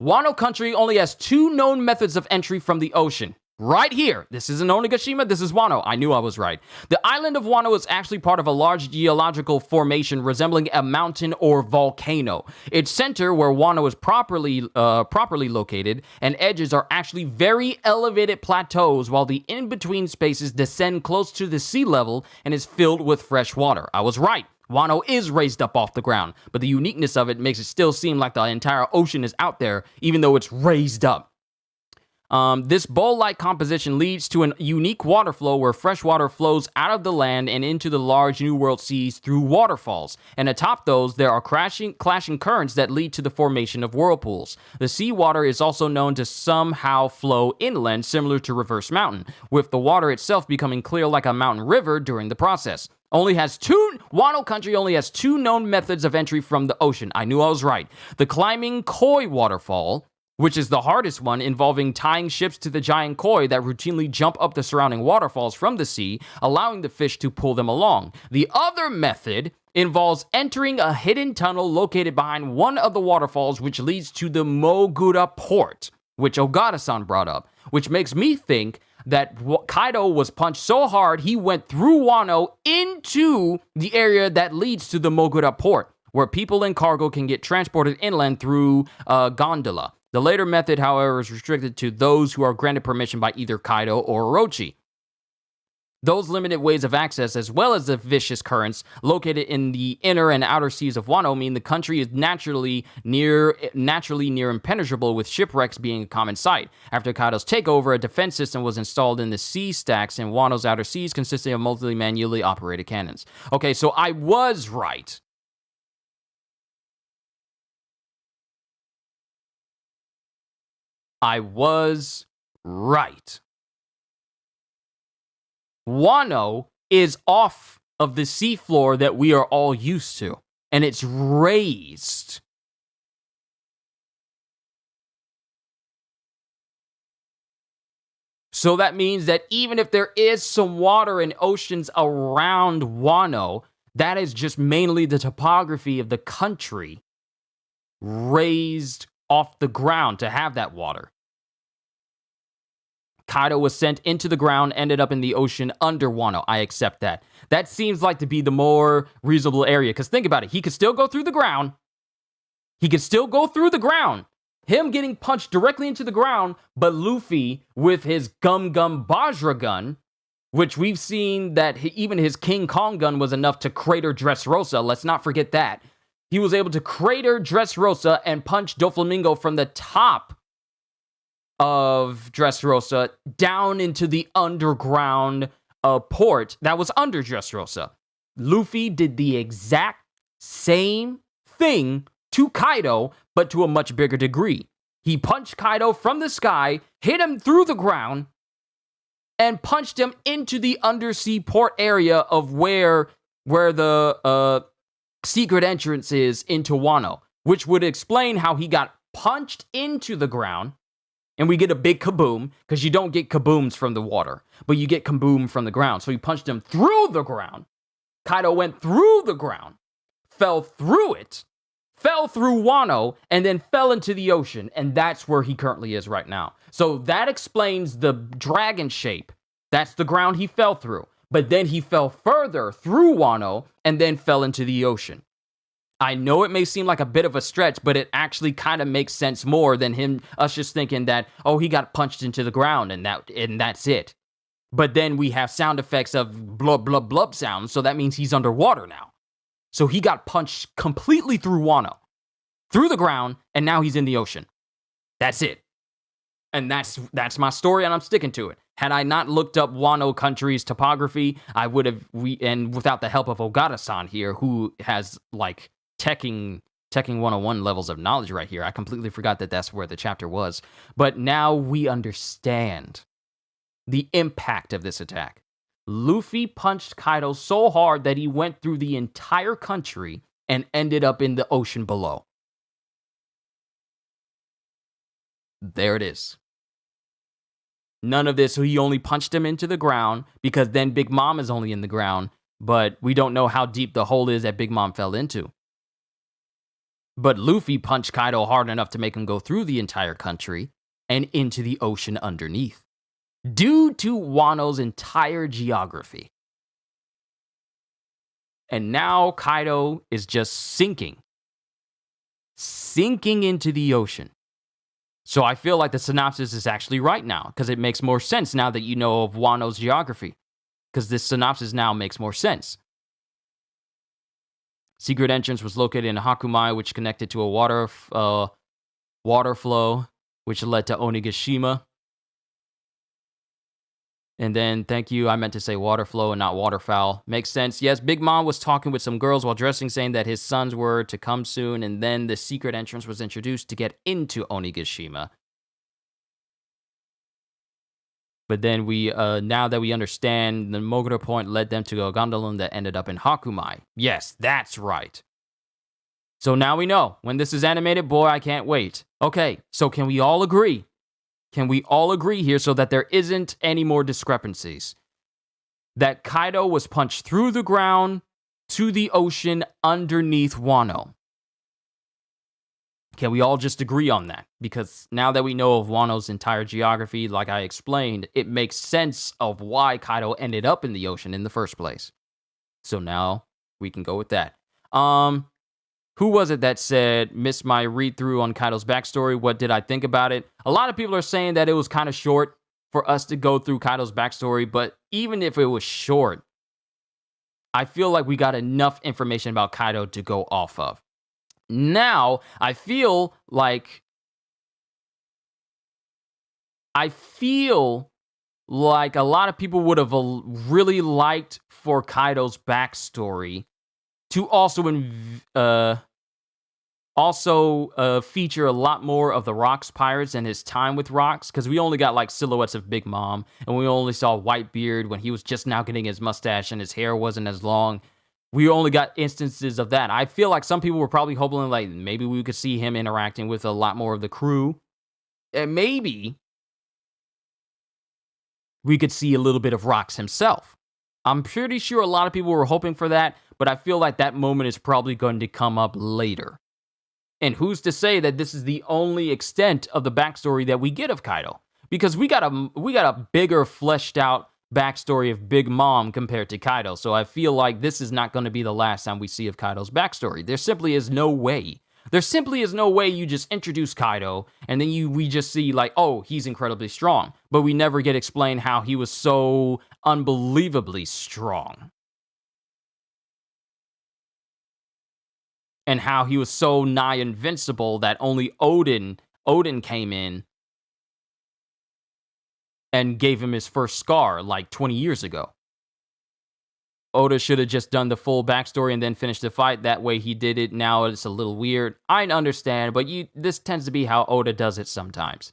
Wano country only has 2 known methods of entry from the ocean. Right here. This isn't Onigashima, this is Wano. I knew I was right. The island of Wano is actually part of a large geological formation resembling a mountain or volcano. Its center, where Wano is properly located, and edges are actually very elevated plateaus, while the in-between spaces descend close to the sea level and is filled with fresh water. I was right. Wano is raised up off the ground, but the uniqueness of it makes it still seem like the entire ocean is out there, even though it's raised up. This bowl-like composition leads to a unique water flow where fresh water flows out of the land and into the large New World seas through waterfalls. And atop those, there are clashing currents that lead to the formation of whirlpools. The seawater is also known to somehow flow inland, similar to Reverse Mountain, with the water itself becoming clear like a mountain river during the process. Wano country only has 2 known methods of entry from the ocean. I knew I was right. The climbing koi waterfall, which is the hardest one, involving tying ships to the giant koi that routinely jump up the surrounding waterfalls from the sea, allowing the fish to pull them along. The other method involves entering a hidden tunnel located behind one of the waterfalls, which leads to the Mogura port, which Ogata-san brought up, which makes me think that Kaido was punched so hard he went through Wano into the area that leads to the Mogura port, where people and cargo can get transported inland through gondola. The later method, however, is restricted to those who are granted permission by either Kaido or Orochi. Those limited ways of access, as well as the vicious currents located in the inner and outer seas of Wano, mean the country is naturally near impenetrable, with shipwrecks being a common sight. After Kaido's takeover, a defense system was installed in the sea stacks in Wano's outer seas, consisting of multiple manually operated cannons. Okay, so I was right. Wano is off of the seafloor that we are all used to, and it's raised. So that means that even if there is some water and oceans around Wano, that is just mainly the topography of the country raised off the ground to have that water. Kaido was sent into the ground, ended up in the ocean under Wano. I accept that. That seems like to be the more reasonable area, because think about it. He could still go through the ground. Him getting punched directly into the ground, but Luffy with his Gum Bajra gun, which we've seen that even his King Kong gun was enough to crater Dressrosa. Let's not forget that. He was able to crater Dressrosa and punch Doflamingo from the top of Dressrosa down into the underground port that was under Dressrosa. Luffy did the exact same thing to Kaido, but to a much bigger degree. He punched Kaido from the sky, hit him through the ground, and punched him into the undersea port area of where the secret entrance is into Wano. which would explain how he got punched into the ground, and we get a big kaboom, because you don't get kabooms from the water, but you get kaboom from the ground. So he punched him through the ground. Kaido went through the ground, fell through it, fell through Wano, and then fell into the ocean, and that's where he currently is right now. So that explains the dragon shape. That's the ground he fell through. But then he fell further through Wano, and then fell into the ocean. I know it may seem like a bit of a stretch, but it actually kind of makes sense more than us just thinking that, oh, he got punched into the ground, and that's it. But then we have sound effects of blub, blub, blub sounds, so that means he's underwater now. So he got punched completely through Wano, through the ground, and now he's in the ocean. That's it. And that's my story, and I'm sticking to it. Had I not looked up Wano country's topography, I would have, and without the help of Ogata-san here, who has, like, Teching 101 levels of knowledge right here. I completely forgot that that's where the chapter was. But now we understand the impact of this attack. Luffy punched Kaido so hard that he went through the entire country and ended up in the ocean below. There it is. None of this, so he only punched him into the ground, because then Big Mom is only in the ground, but we don't know how deep the hole is that Big Mom fell into. But Luffy punched Kaido hard enough to make him go through the entire country and into the ocean underneath, due to Wano's entire geography. And now Kaido is just sinking into the ocean. So I feel like the synopsis is actually right now, because it makes more sense now that you know of Wano's geography, because this synopsis now makes more sense. Secret entrance was located in Hakumai, which connected to a water flow, which led to Onigashima. And then, thank you, I meant to say water flow and not waterfowl. Makes sense. Yes, Big Mom was talking with some girls while dressing, saying that his sons were to come soon, and then the secret entrance was introduced to get into Onigashima. But then now that we understand, the Mogura point led them to a gondola that ended up in Hakumai. Yes, that's right. So now we know. When this is animated, boy, I can't wait. Okay, so can we all agree? Can we all agree here so that there isn't any more discrepancies? That Kaido was punched through the ground to the ocean underneath Wano. Can we all just agree on that? Because now that we know of Wano's entire geography, like I explained, it makes sense of why Kaido ended up in the ocean in the first place. So now we can go with that. Who was it that said, missed my read-through on Kaido's backstory? What did I think about it? A lot of people are saying that it was kind of short for us to go through Kaido's backstory, but even if it was short, I feel like we got enough information about Kaido to go off of. Now, I feel like a lot of people would have really liked for Kaido's backstory to also feature a lot more of the Rocks pirates and his time with Rocks, because we only got like silhouettes of Big Mom, and we only saw Whitebeard when he was just now getting his mustache and his hair wasn't as long. We only got instances of that. I feel like some people were probably hoping like maybe we could see him interacting with a lot more of the crew. And maybe we could see a little bit of Rocks himself. I'm pretty sure a lot of people were hoping for that, but I feel like that moment is probably going to come up later. And who's to say that this is the only extent of the backstory that we get of Kaido? Because we got a bigger fleshed out backstory of Big Mom compared to Kaido. So I feel like this is not going to be the last time we see of Kaido's backstory. There simply is no way. There simply is no way you just introduce Kaido and then we just see like, oh, he's incredibly strong. But we never get explained how he was so unbelievably strong. And how he was so nigh invincible that only Odin came in and gave him his first scar like 20 years ago. Oda should have just done the full backstory and then finished the fight. That way he did it. Now it's a little weird. I understand, but this tends to be how Oda does it sometimes.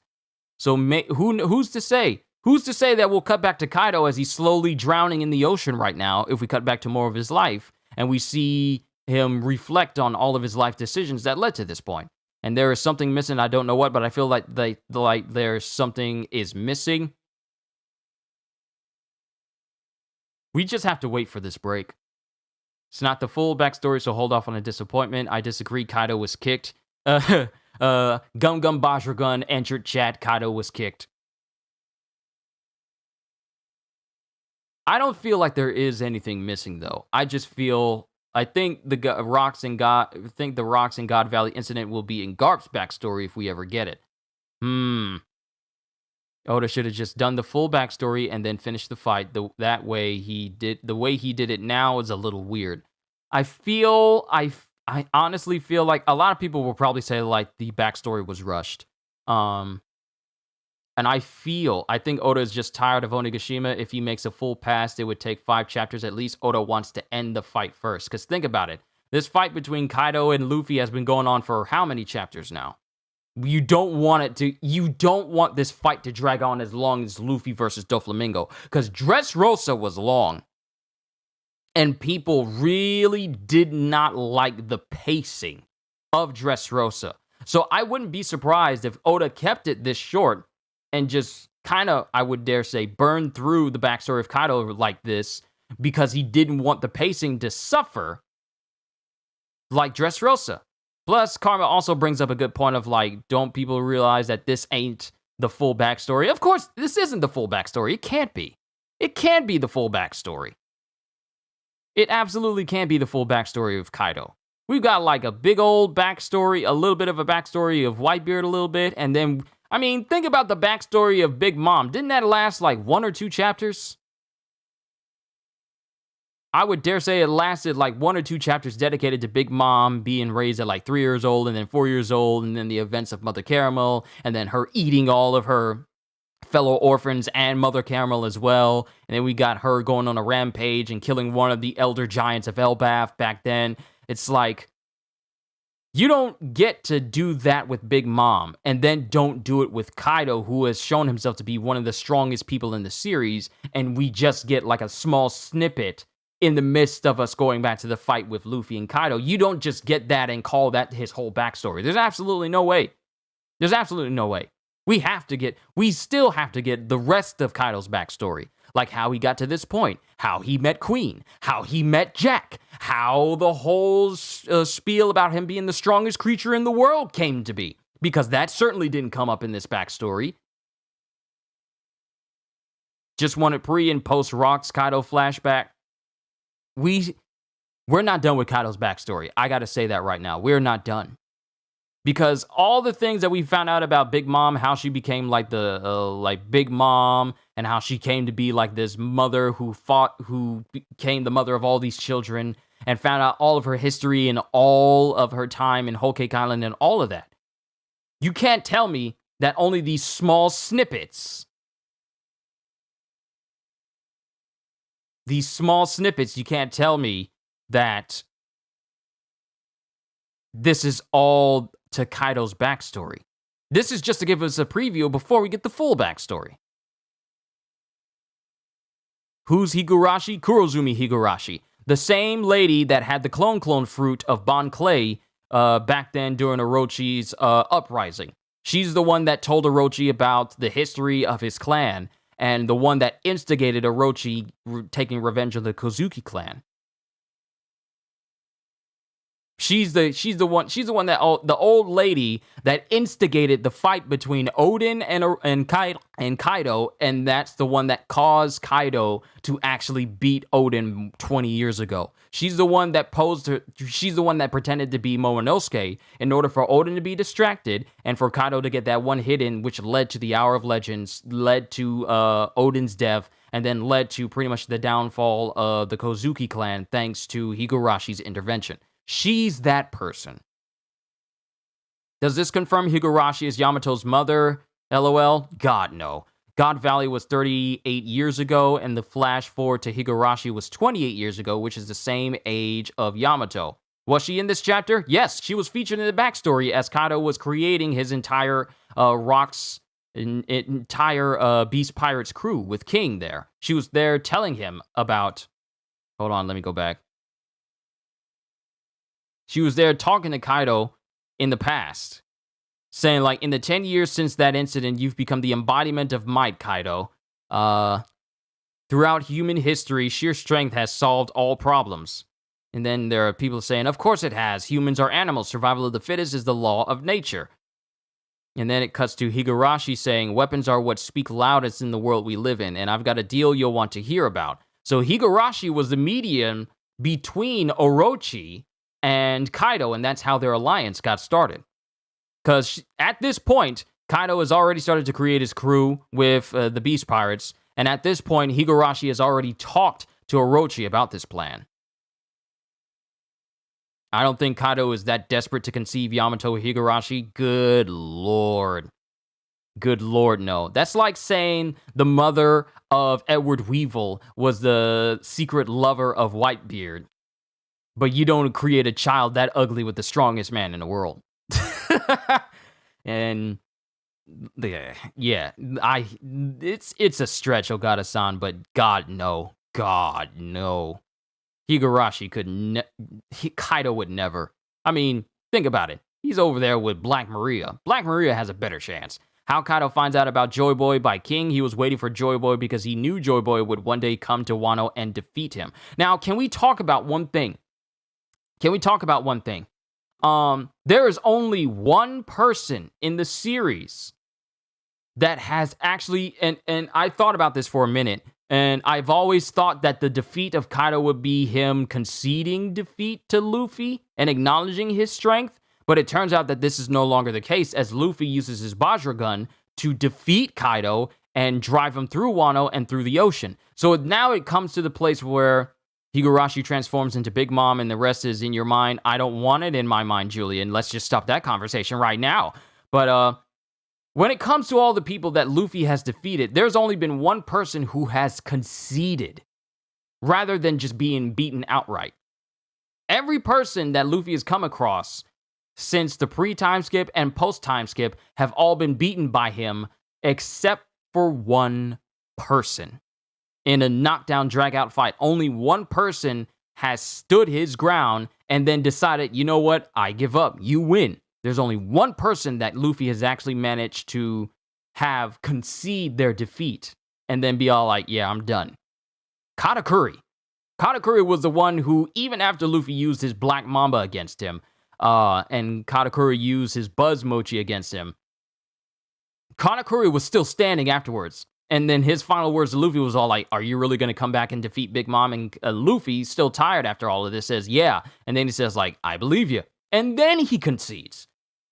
So who's to say? Who's to say that we'll cut back to Kaido as he's slowly drowning in the ocean right now if we cut back to more of his life and we see him reflect on all of his life decisions that led to this point. And there is something missing. I don't know what, but I feel like there's something is missing. We just have to wait for this break. It's not the full backstory, so hold off on a disappointment. I disagree. Kaido was kicked. Gum Gum Bajragun entered chat. Kaido was kicked. I don't feel like there is anything missing, though. I think the Rocks and God Valley incident will be in Garp's backstory if we ever get it. Oda should have just done the full backstory and then finished the fight. The way he did it now is a little weird. I honestly feel like a lot of people will probably say like the backstory was rushed. And I think Oda is just tired of Onigashima. If he makes a full pass, it would take 5 chapters at least. Oda wants to end the fight first. Because think about it. This fight between Kaido and Luffy has been going on for how many chapters now? You don't want this fight to drag on as long as Luffy versus Doflamingo. Because Dressrosa was long. And people really did not like the pacing of Dressrosa. So I wouldn't be surprised if Oda kept it this short and just kind of, I would dare say, burn through the backstory of Kaido like this because he didn't want the pacing to suffer like Dressrosa. Plus, Karma also brings up a good point of like, don't people realize that this ain't the full backstory? Of course, this isn't the full backstory. It can't be. It can't be the full backstory. It absolutely can't be the full backstory of Kaido. We've got like a big old backstory, a little bit of a backstory of Whitebeard a little bit, and then, I mean, think about the backstory of Big Mom. Didn't that last like 1 or 2 chapters? I would dare say it lasted like 1 or 2 chapters dedicated to Big Mom being raised at like 3 years old and then 4 years old, and then the events of Mother Caramel, and then her eating all of her fellow orphans and Mother Caramel as well. And then we got her going on a rampage and killing one of the elder giants of Elbaf back then. It's like, you don't get to do that with Big Mom and then don't do it with Kaido, who has shown himself to be one of the strongest people in the series, and we just get like a small snippet in the midst of us going back to the fight with Luffy and Kaido. You don't just get that and call that his whole backstory. There's absolutely no way. There's absolutely no way. We still have to get the rest of Kaido's backstory. Like how he got to this point, how he met Queen, how he met Jack, how the whole spiel about him being the strongest creature in the world came to be. Because that certainly didn't come up in this backstory. Just wanted pre and post Rocks Kaido flashback. We're not done with Kaido's backstory. I gotta say that right now. We're not done. Because all the things that we found out about Big Mom, how she became like the Big Mom, and how she came to be like this mother who became the mother of all these children, and found out all of her history and all of her time in Whole Cake Island and all of that. You can't tell me that only these small snippets, you can't tell me that this is all to Kaido's backstory. This is just to give us a preview before we get the full backstory. Who's Higurashi? Kurozumi Higurashi. The same lady that had the clone fruit of Bon Clay back then during Orochi's uprising. She's the one that told Orochi about the history of his clan, and the one that instigated Orochi taking revenge on the Kozuki clan. She's the one that the old lady that instigated the fight between Odin and Kaido, and that's the one that caused Kaido to actually beat Odin 20 years ago. She's the one that she's the one that pretended to be Momonosuke in order for Odin to be distracted and for Kaido to get that one hit in, which led to the Hour of Legends, led to Odin's death, and then led to pretty much the downfall of the Kozuki clan thanks to Higurashi's intervention. She's that person. Does this confirm Higurashi is Yamato's mother? LOL? God, no. God Valley was 38 years ago, and the flash forward to Higurashi was 28 years ago, which is the same age of Yamato. Was she in this chapter? Yes, she was featured in the backstory as Kaido was creating his entire Beast Pirates crew with King there. She was there telling him about... Hold on, let me go back. She was there talking to Kaido in the past, saying, like, in the 10 years since that incident, you've become the embodiment of might, Kaido. Throughout human history, sheer strength has solved all problems. And then there are people saying, of course it has. Humans are animals. Survival of the fittest is the law of nature. And then it cuts to Higurashi saying, weapons are what speak loudest in the world we live in, and I've got a deal you'll want to hear about. So Higurashi was the medium between Orochi and Kaido, and that's how their alliance got started. Because at this point, Kaido has already started to create his crew with the Beast Pirates, and at this point, Higurashi has already talked to Orochi about this plan. I don't think Kaido is that desperate to conceive Yamato Higurashi. Good lord. Good lord, no. That's like saying the mother of Edward Weevil was the secret lover of Whitebeard. But you don't create a child that ugly with the strongest man in the world. And yeah, it's a stretch, Ogata-san, but God, no. God, no. Higurashi Kaido would never. I mean, think about it. He's over there with Black Maria. Black Maria has a better chance. How Kaido finds out about Joy Boy by King, he was waiting for Joy Boy because he knew Joy Boy would one day come to Wano and defeat him. Now, can we talk about one thing? There is only one person in the series that has actually, and I thought about this for a minute, and I've always thought that the defeat of Kaido would be him conceding defeat to Luffy and acknowledging his strength, but it turns out that this is no longer the case, as Luffy uses his Bajra gun to defeat Kaido and drive him through Wano and through the ocean. So now it comes to the place where Higurashi transforms into Big Mom and the rest is in your mind. I don't want it in my mind, Julian. Let's just stop that conversation right now. But when it comes to all the people that Luffy has defeated, there's only been one person who has conceded rather than just being beaten outright. Every person that Luffy has come across since the pre-time skip and post-time skip have all been beaten by him except for one person. In a knockdown, drag-out fight, only one person has stood his ground and then decided, you know what, I give up, you win. There's only one person that Luffy has actually managed to have concede their defeat and then be all like, yeah, I'm done. Katakuri. Katakuri was the one who, even after Luffy used his Black Mamba against him, and Katakuri used his Buzz Mochi against him, Katakuri was still standing afterwards. And then his final words to Luffy was all like, are you really going to come back and defeat Big Mom? And Luffy, still tired after all of this, says, yeah. And then he says, like, I believe you. And then he concedes.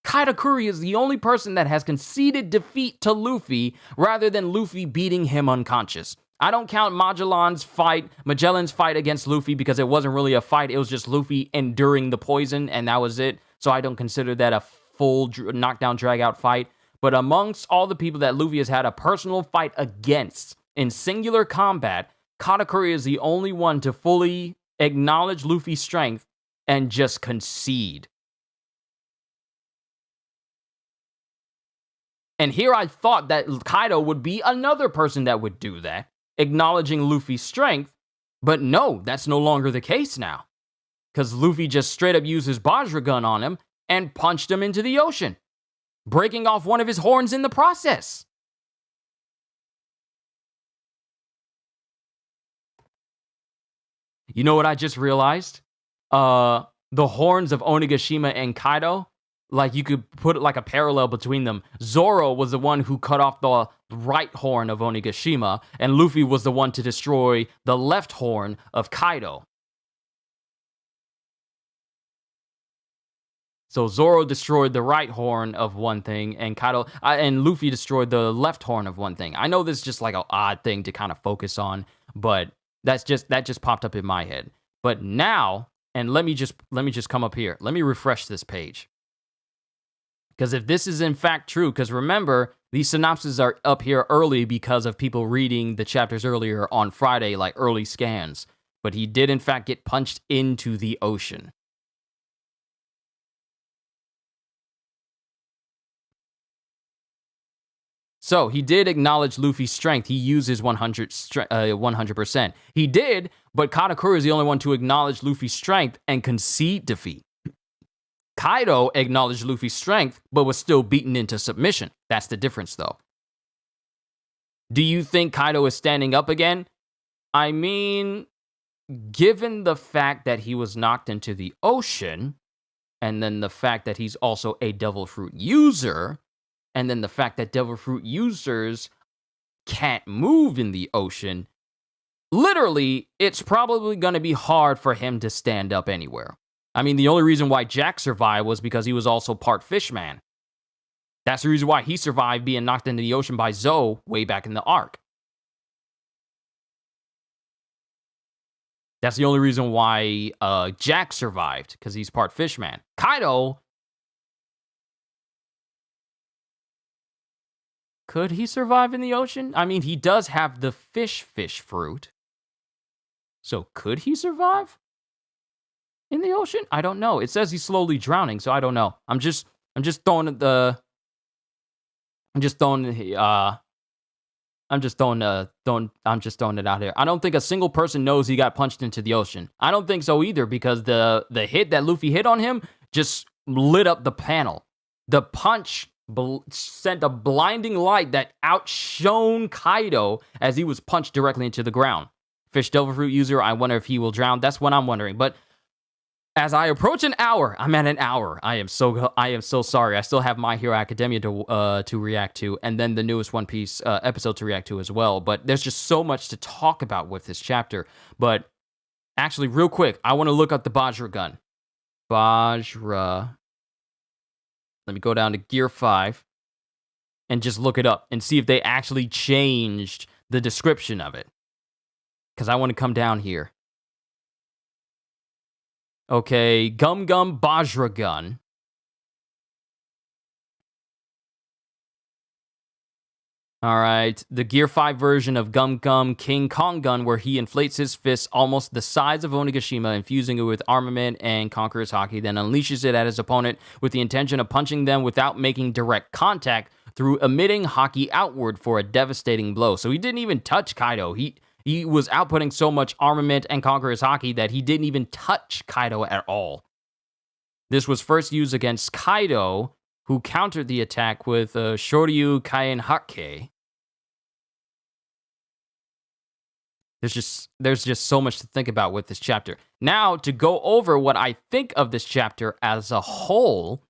Katakuri is the only person that has conceded defeat to Luffy rather than Luffy beating him unconscious. I don't count Magellan's fight against Luffy because it wasn't really a fight. It was just Luffy enduring the poison, and that was it. So I don't consider that a full knockdown, drag-out fight. But amongst all the people that Luffy has had a personal fight against in singular combat, Katakuri is the only one to fully acknowledge Luffy's strength and just concede. And here I thought that Kaido would be another person that would do that, acknowledging Luffy's strength, but no, that's no longer the case now. Because Luffy just straight up used his Bajra gun on him and punched him into the ocean, breaking off one of his horns in the process. You know what I just realized? The horns of Onigashima and Kaido, like you could put it like a parallel between them. Zoro was the one who cut off the right horn of Onigashima, and Luffy was the one to destroy the left horn of Kaido. So Zoro destroyed the right horn of one thing, and and Luffy destroyed the left horn of one thing. I know this is just like an odd thing to kind of focus on, but that just popped up in my head. But now, and let me just come up here. Let me refresh this page. Because if this is in fact true, because remember, these synopses are up here early because of people reading the chapters earlier on Friday, like early scans. But he did in fact get punched into the ocean. So he did acknowledge Luffy's strength. He used his 100%. He did, but Katakuri is the only one to acknowledge Luffy's strength and concede defeat. Kaido acknowledged Luffy's strength, but was still beaten into submission. That's the difference, though. Do you think Kaido is standing up again? I mean, given the fact that he was knocked into the ocean, and then the fact that he's also a devil fruit user, and then the fact that devil fruit users can't move in the ocean, literally, it's probably going to be hard for him to stand up anywhere. I mean, the only reason why Jack survived was because he was also part fishman. That's the reason why he survived being knocked into the ocean by Zoe way back in the arc. That's the only reason why Jack survived, because he's part fishman. Kaido, could he survive in the ocean? I mean, he does have the fish fruit. So could he survive in the ocean? I don't know. It says he's slowly drowning, so I don't know. I'm just throwing it out here. I don't think a single person knows he got punched into the ocean. I don't think so either, because the hit that Luffy hit on him just lit up the panel. The punch sent a blinding light that outshone Kaido as he was punched directly into the ground. Fish devil fruit user, I wonder if he will drown. That's what I'm wondering. But as I approach an hour, I'm at an hour. I am so sorry. I still have My Hero Academia to react to, and then the newest One Piece episode to react to as well. But there's just so much to talk about with this chapter. But actually, real quick, I want to look up the Bajra gun. Bajra. Let me go down to Gear 5 and just look it up and see if they actually changed the description of it. Because I want to come down here. Okay, Gum Gum Bajra gun. Alright, the Gear 5 version of Gum Gum King Kong gun, where he inflates his fists almost the size of Onigashima, infusing it with armament and Conqueror's Haki, then unleashes it at his opponent with the intention of punching them without making direct contact through emitting Haki outward for a devastating blow. So he didn't even touch Kaido. He was outputting so much armament and Conqueror's Haki that he didn't even touch Kaido at all. This was first used against Kaido, who countered the attack with Shoryu Kaien Hake. There's just so much to think about with this chapter. Now, to go over what I think of this chapter as a whole,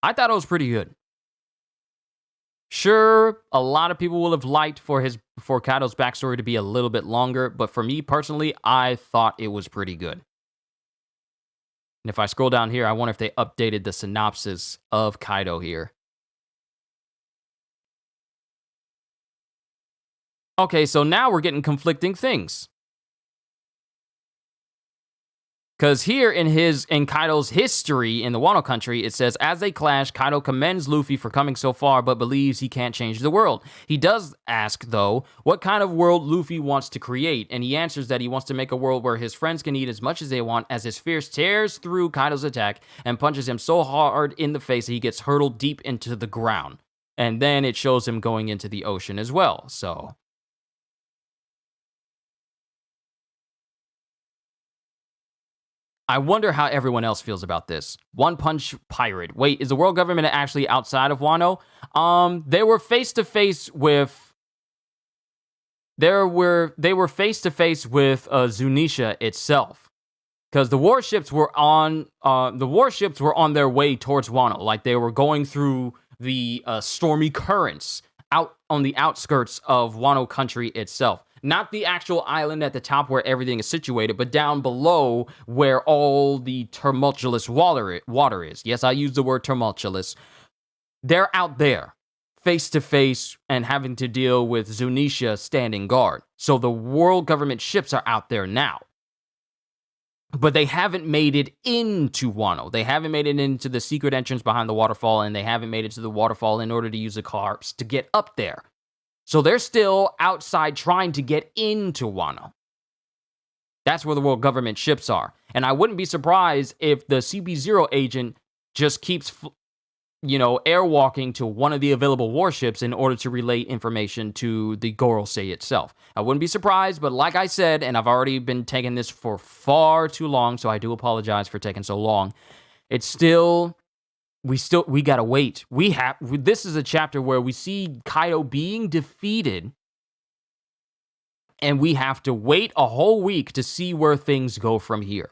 I thought it was pretty good. Sure, a lot of people will have liked for Kaido's backstory to be a little bit longer, but for me personally, I thought it was pretty good. And if I scroll down here, I wonder if they updated the synopsis of Kaido here. Okay, so now we're getting conflicting things. Because here in Kaido's history in the Wano country, it says, as they clash, Kaido commends Luffy for coming so far, but believes he can't change the world. He does ask, though, what kind of world Luffy wants to create, and he answers that he wants to make a world where his friends can eat as much as they want, as his fierce tears through Kaido's attack and punches him so hard in the face that he gets hurtled deep into the ground. And then it shows him going into the ocean as well, so... I wonder how everyone else feels about this. One Punch Pirate. Wait, is the world government actually outside of Wano? They were face to face with Zunisha itself, because the warships were on their way towards Wano, like they were going through the stormy currents out on the outskirts of Wano country itself. Not the actual island at the top where everything is situated, but down below where all the tumultuous water is. Yes, I use the word tumultuous. They're out there, face to face, and having to deal with Zunisha standing guard. So the world government ships are out there now. But they haven't made it into Wano. They haven't made it into the secret entrance behind the waterfall, and they haven't made it to the waterfall in order to use the carps to get up there. So they're still outside trying to get into Wano. That's where the world government ships are. And I wouldn't be surprised if the CB0 agent just keeps, airwalking to one of the available warships in order to relay information to the Gorosei itself. I wouldn't be surprised, but like I said, and I've already been taking this for far too long, so I do apologize for taking so long. It's still, we gotta wait. This is a chapter where we see Kaido being defeated, and we have to wait a whole week to see where things go from here.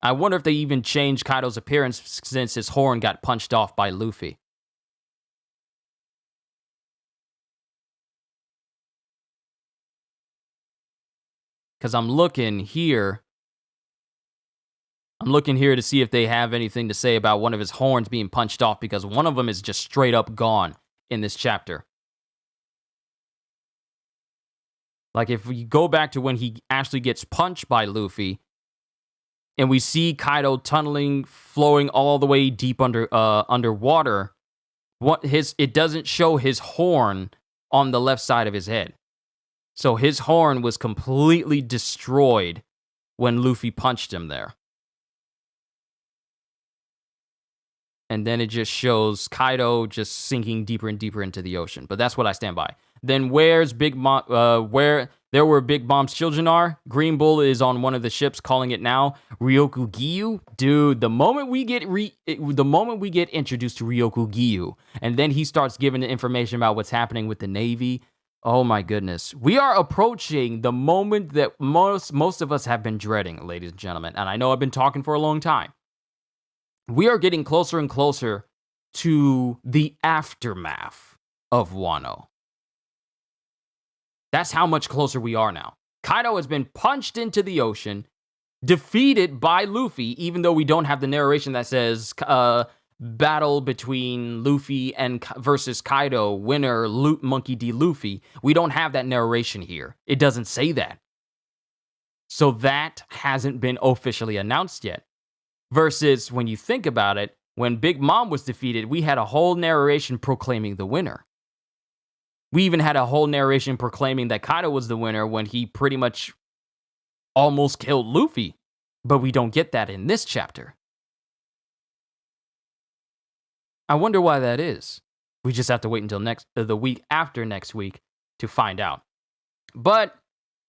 I wonder if they even changed Kaido's appearance since his horn got punched off by Luffy. Because I'm looking here to see if they have anything to say about one of his horns being punched off, because one of them is just straight up gone in this chapter. Like, if we go back to when he actually gets punched by Luffy, and we see Kaido tunneling, flowing all the way deep underwater, it doesn't show his horn on the left side of his head. So his horn was completely destroyed when Luffy punched him there. And then it just shows Kaido just sinking deeper and deeper into the ocean. But that's what I stand by. Then where's Big Mom? Where Big Mom's children are? Green Bull is on one of the ships, calling it now. Ryoku Giyu, dude. The moment we get introduced to Ryoku Giyu, and then he starts giving the information about what's happening with the Navy. Oh my goodness. We are approaching the moment that most of us have been dreading, ladies and gentlemen. And I know I've been talking for a long time. We are getting closer and closer to the aftermath of Wano. That's how much closer we are now. Kaido has been punched into the ocean, defeated by Luffy, even though we don't have the narration that says battle between Luffy and versus Kaido, winner Monkey D. Luffy. We don't have that narration here. It doesn't say that. So that hasn't been officially announced yet. Versus, when you think about it, when Big Mom was defeated, we had a whole narration proclaiming the winner. We even had a whole narration proclaiming that Kaido was the winner when he pretty much almost killed Luffy. But we don't get that in this chapter. I wonder why that is. We just have to wait until the week after next week to find out. But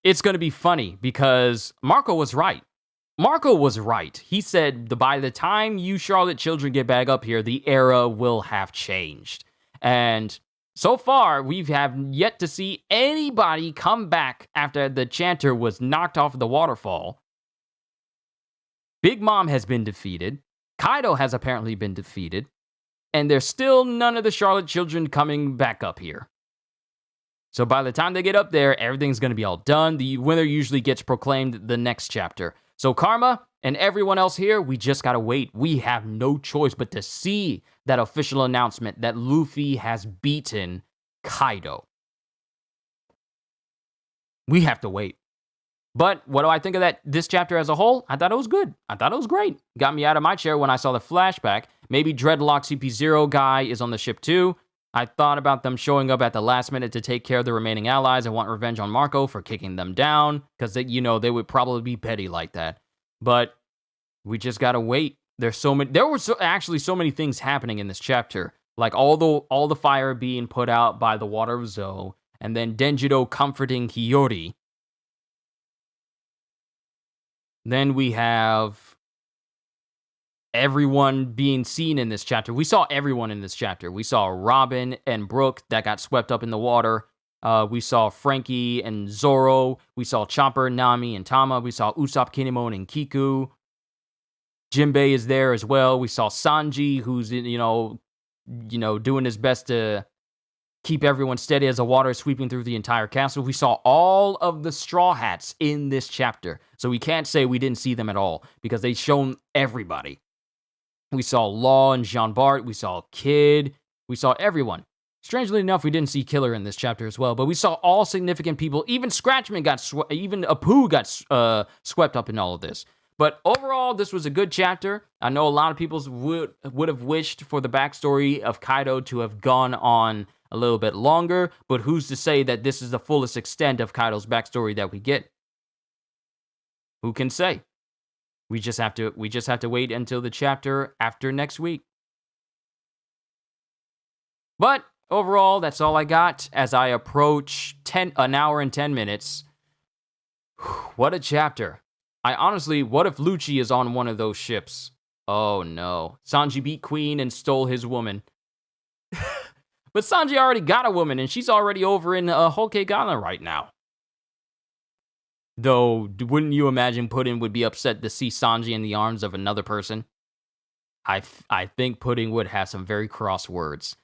it's going to be funny because Marco was right. Marco was right. He said, by the time you Charlotte children get back up here, the era will have changed. And so far, we have yet to see anybody come back after the chanter was knocked off the waterfall. Big Mom has been defeated. Kaido has apparently been defeated. And there's still none of the Charlotte children coming back up here. So by the time they get up there, everything's going to be all done. The winner usually gets proclaimed the next chapter. So Karma and everyone else here, we just got to wait. We have no choice but to see that official announcement that Luffy has beaten Kaido. We have to wait. But what do I think of this chapter as a whole? I thought it was good. I thought it was great. Got me out of my chair when I saw the flashback. Maybe Dreadlock CP0 guy is on the ship too. I thought about them showing up at the last minute to take care of the remaining allies and want revenge on Marco for kicking them down, because they would probably be petty like that. But we just gotta wait. There were actually so many things happening in this chapter, like all the fire being put out by the water of Zou, and then Denjiro comforting Hiyori. Then we have everyone being seen in this chapter. We saw everyone in this chapter. We saw Robin and Brooke that got swept up in the water. We saw Frankie and Zoro. We saw Chopper, Nami, and Tama. We saw Usopp, Kinemon, and Kiku. Jinbei is there as well. We saw Sanji, who's doing his best to keep everyone steady as the water is sweeping through the entire castle. We saw all of the Straw Hats in this chapter. So we can't say we didn't see them at all, because they've shown everybody. We saw Law and Jean Bart. We saw Kid. We saw everyone. Strangely enough, we didn't see Killer in this chapter as well, but we saw all significant people. Even Scratchman even Apu got swept up in all of this. But overall, this was a good chapter. I know a lot of people would have wished for the backstory of Kaido to have gone on a little bit longer, but who's to say that this is the fullest extent of Kaido's backstory that we get? Who can say? We just have to wait until the chapter after next week. But overall, that's all I got as I approach an hour and 10 minutes. What a chapter. I honestly, what if Lucci is on one of those ships? Oh no. Sanji beat Queen and stole his woman. But Sanji already got a woman, and she's already over in Hokegana right now. Though, wouldn't you imagine Puddin would be upset to see Sanji in the arms of another person? I think Pudding would have some very cross words.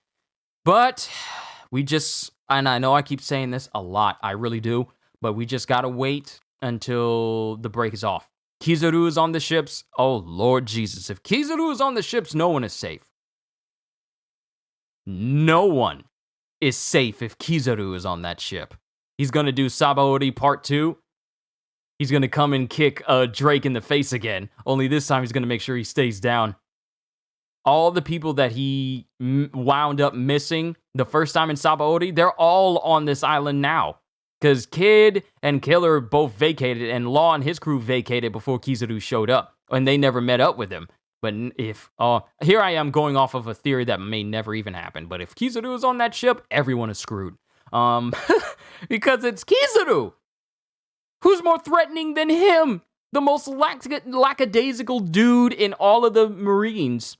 But and I know I keep saying this a lot, I really do, but we just gotta wait until the break is off. Kizaru is on the ships. Oh, Lord Jesus. If Kizaru is on the ships, no one is safe. No one is safe if Kizaru is on that ship. He's gonna do Sabaody Part 2. He's gonna come and kick Drake in the face again. Only this time he's gonna make sure he stays down. All the people that he wound up missing the first time in Sabaody, they're all on this island now. Because Kid and Killer both vacated, and Law and his crew vacated before Kizaru showed up. And they never met up with him. But if, here I am going off of a theory that may never even happen. But if Kizaru is on that ship, everyone is screwed. Because it's Kizaru. Who's more threatening than him? The most lackadaisical dude in all of the Marines.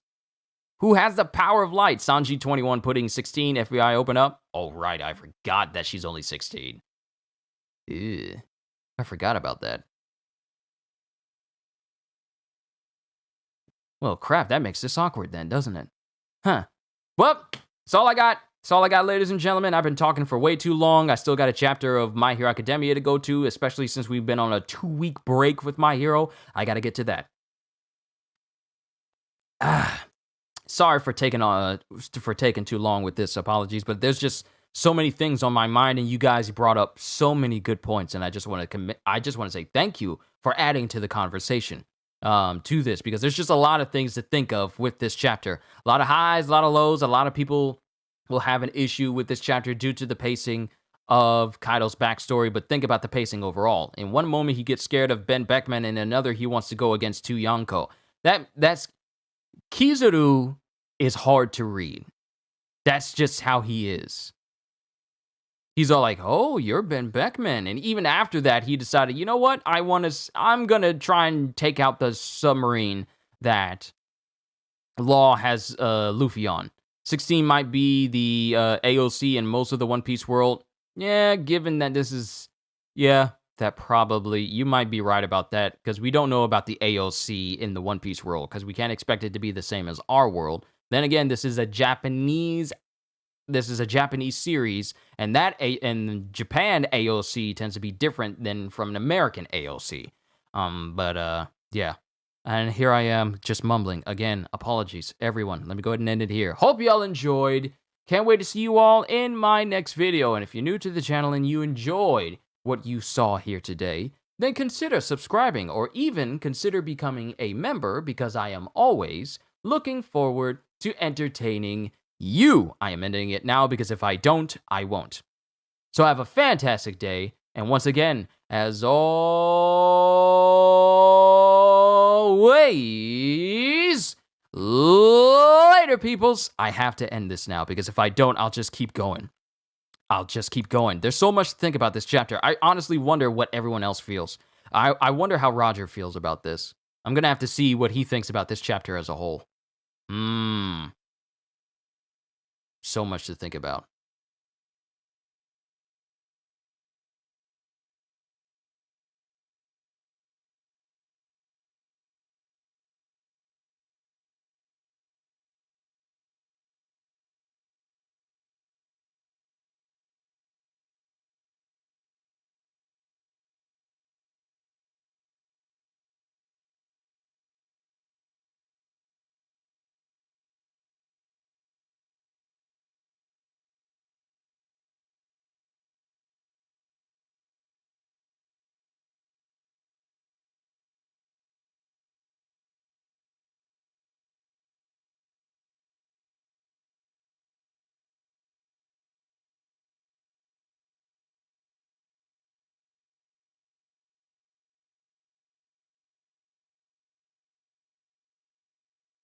Who has the power of light? Sanji 21 putting 16, FBI open up. Oh, right, I forgot that she's only 16. Ew, I forgot about that. Well, crap, that makes this awkward then, doesn't it? Huh. Well, that's all I got. That's all I got, ladies and gentlemen. I've been talking for way too long. I still got a chapter of My Hero Academia to go to, especially since we've been on a 2-week break with My Hero. I got to get to that. Sorry for taking too long with this. Apologies, but there's just so many things on my mind, and you guys brought up so many good points, and I just want to say thank you for adding to the conversation to this, because there's just a lot of things to think of with this chapter. A lot of highs, a lot of lows. A lot of people will have an issue with this chapter due to the pacing of Kaido's backstory, but think about the pacing overall. In one moment, he gets scared of Ben Beckman, and in another, he wants to go against Tu Yonko. That's Kizaru is hard to read. That's just how he is. He's all like, "Oh, you're Ben Beckman," and even after that, he decided, you know what? I'm gonna try and take out the submarine that Law has Luffy on. 16 might be the AOC in most of the One Piece world. Yeah, given that this is, that probably, you might be right about that, because we don't know about the AOC in the One Piece world, because we can't expect it to be the same as our world. Then again, this is a Japanese series, and and Japan AOC tends to be different than from an American AOC. Yeah. And here I am, just mumbling. Again, apologies, everyone. Let me go ahead and end it here. Hope y'all enjoyed. Can't wait to see you all in my next video. And if you're new to the channel and you enjoyed what you saw here today, then consider subscribing, or even consider becoming a member, because I am always looking forward to entertaining you. I am ending it now, because if I don't, I won't. So have a fantastic day, and once again, as always, later, peoples. I have to end this now, because if I don't, I'll just keep going. There's so much to think about this chapter. I honestly wonder what everyone else feels. I wonder how Roger feels about this. I'm going to have to see what he thinks about this chapter as a whole. So much to think about.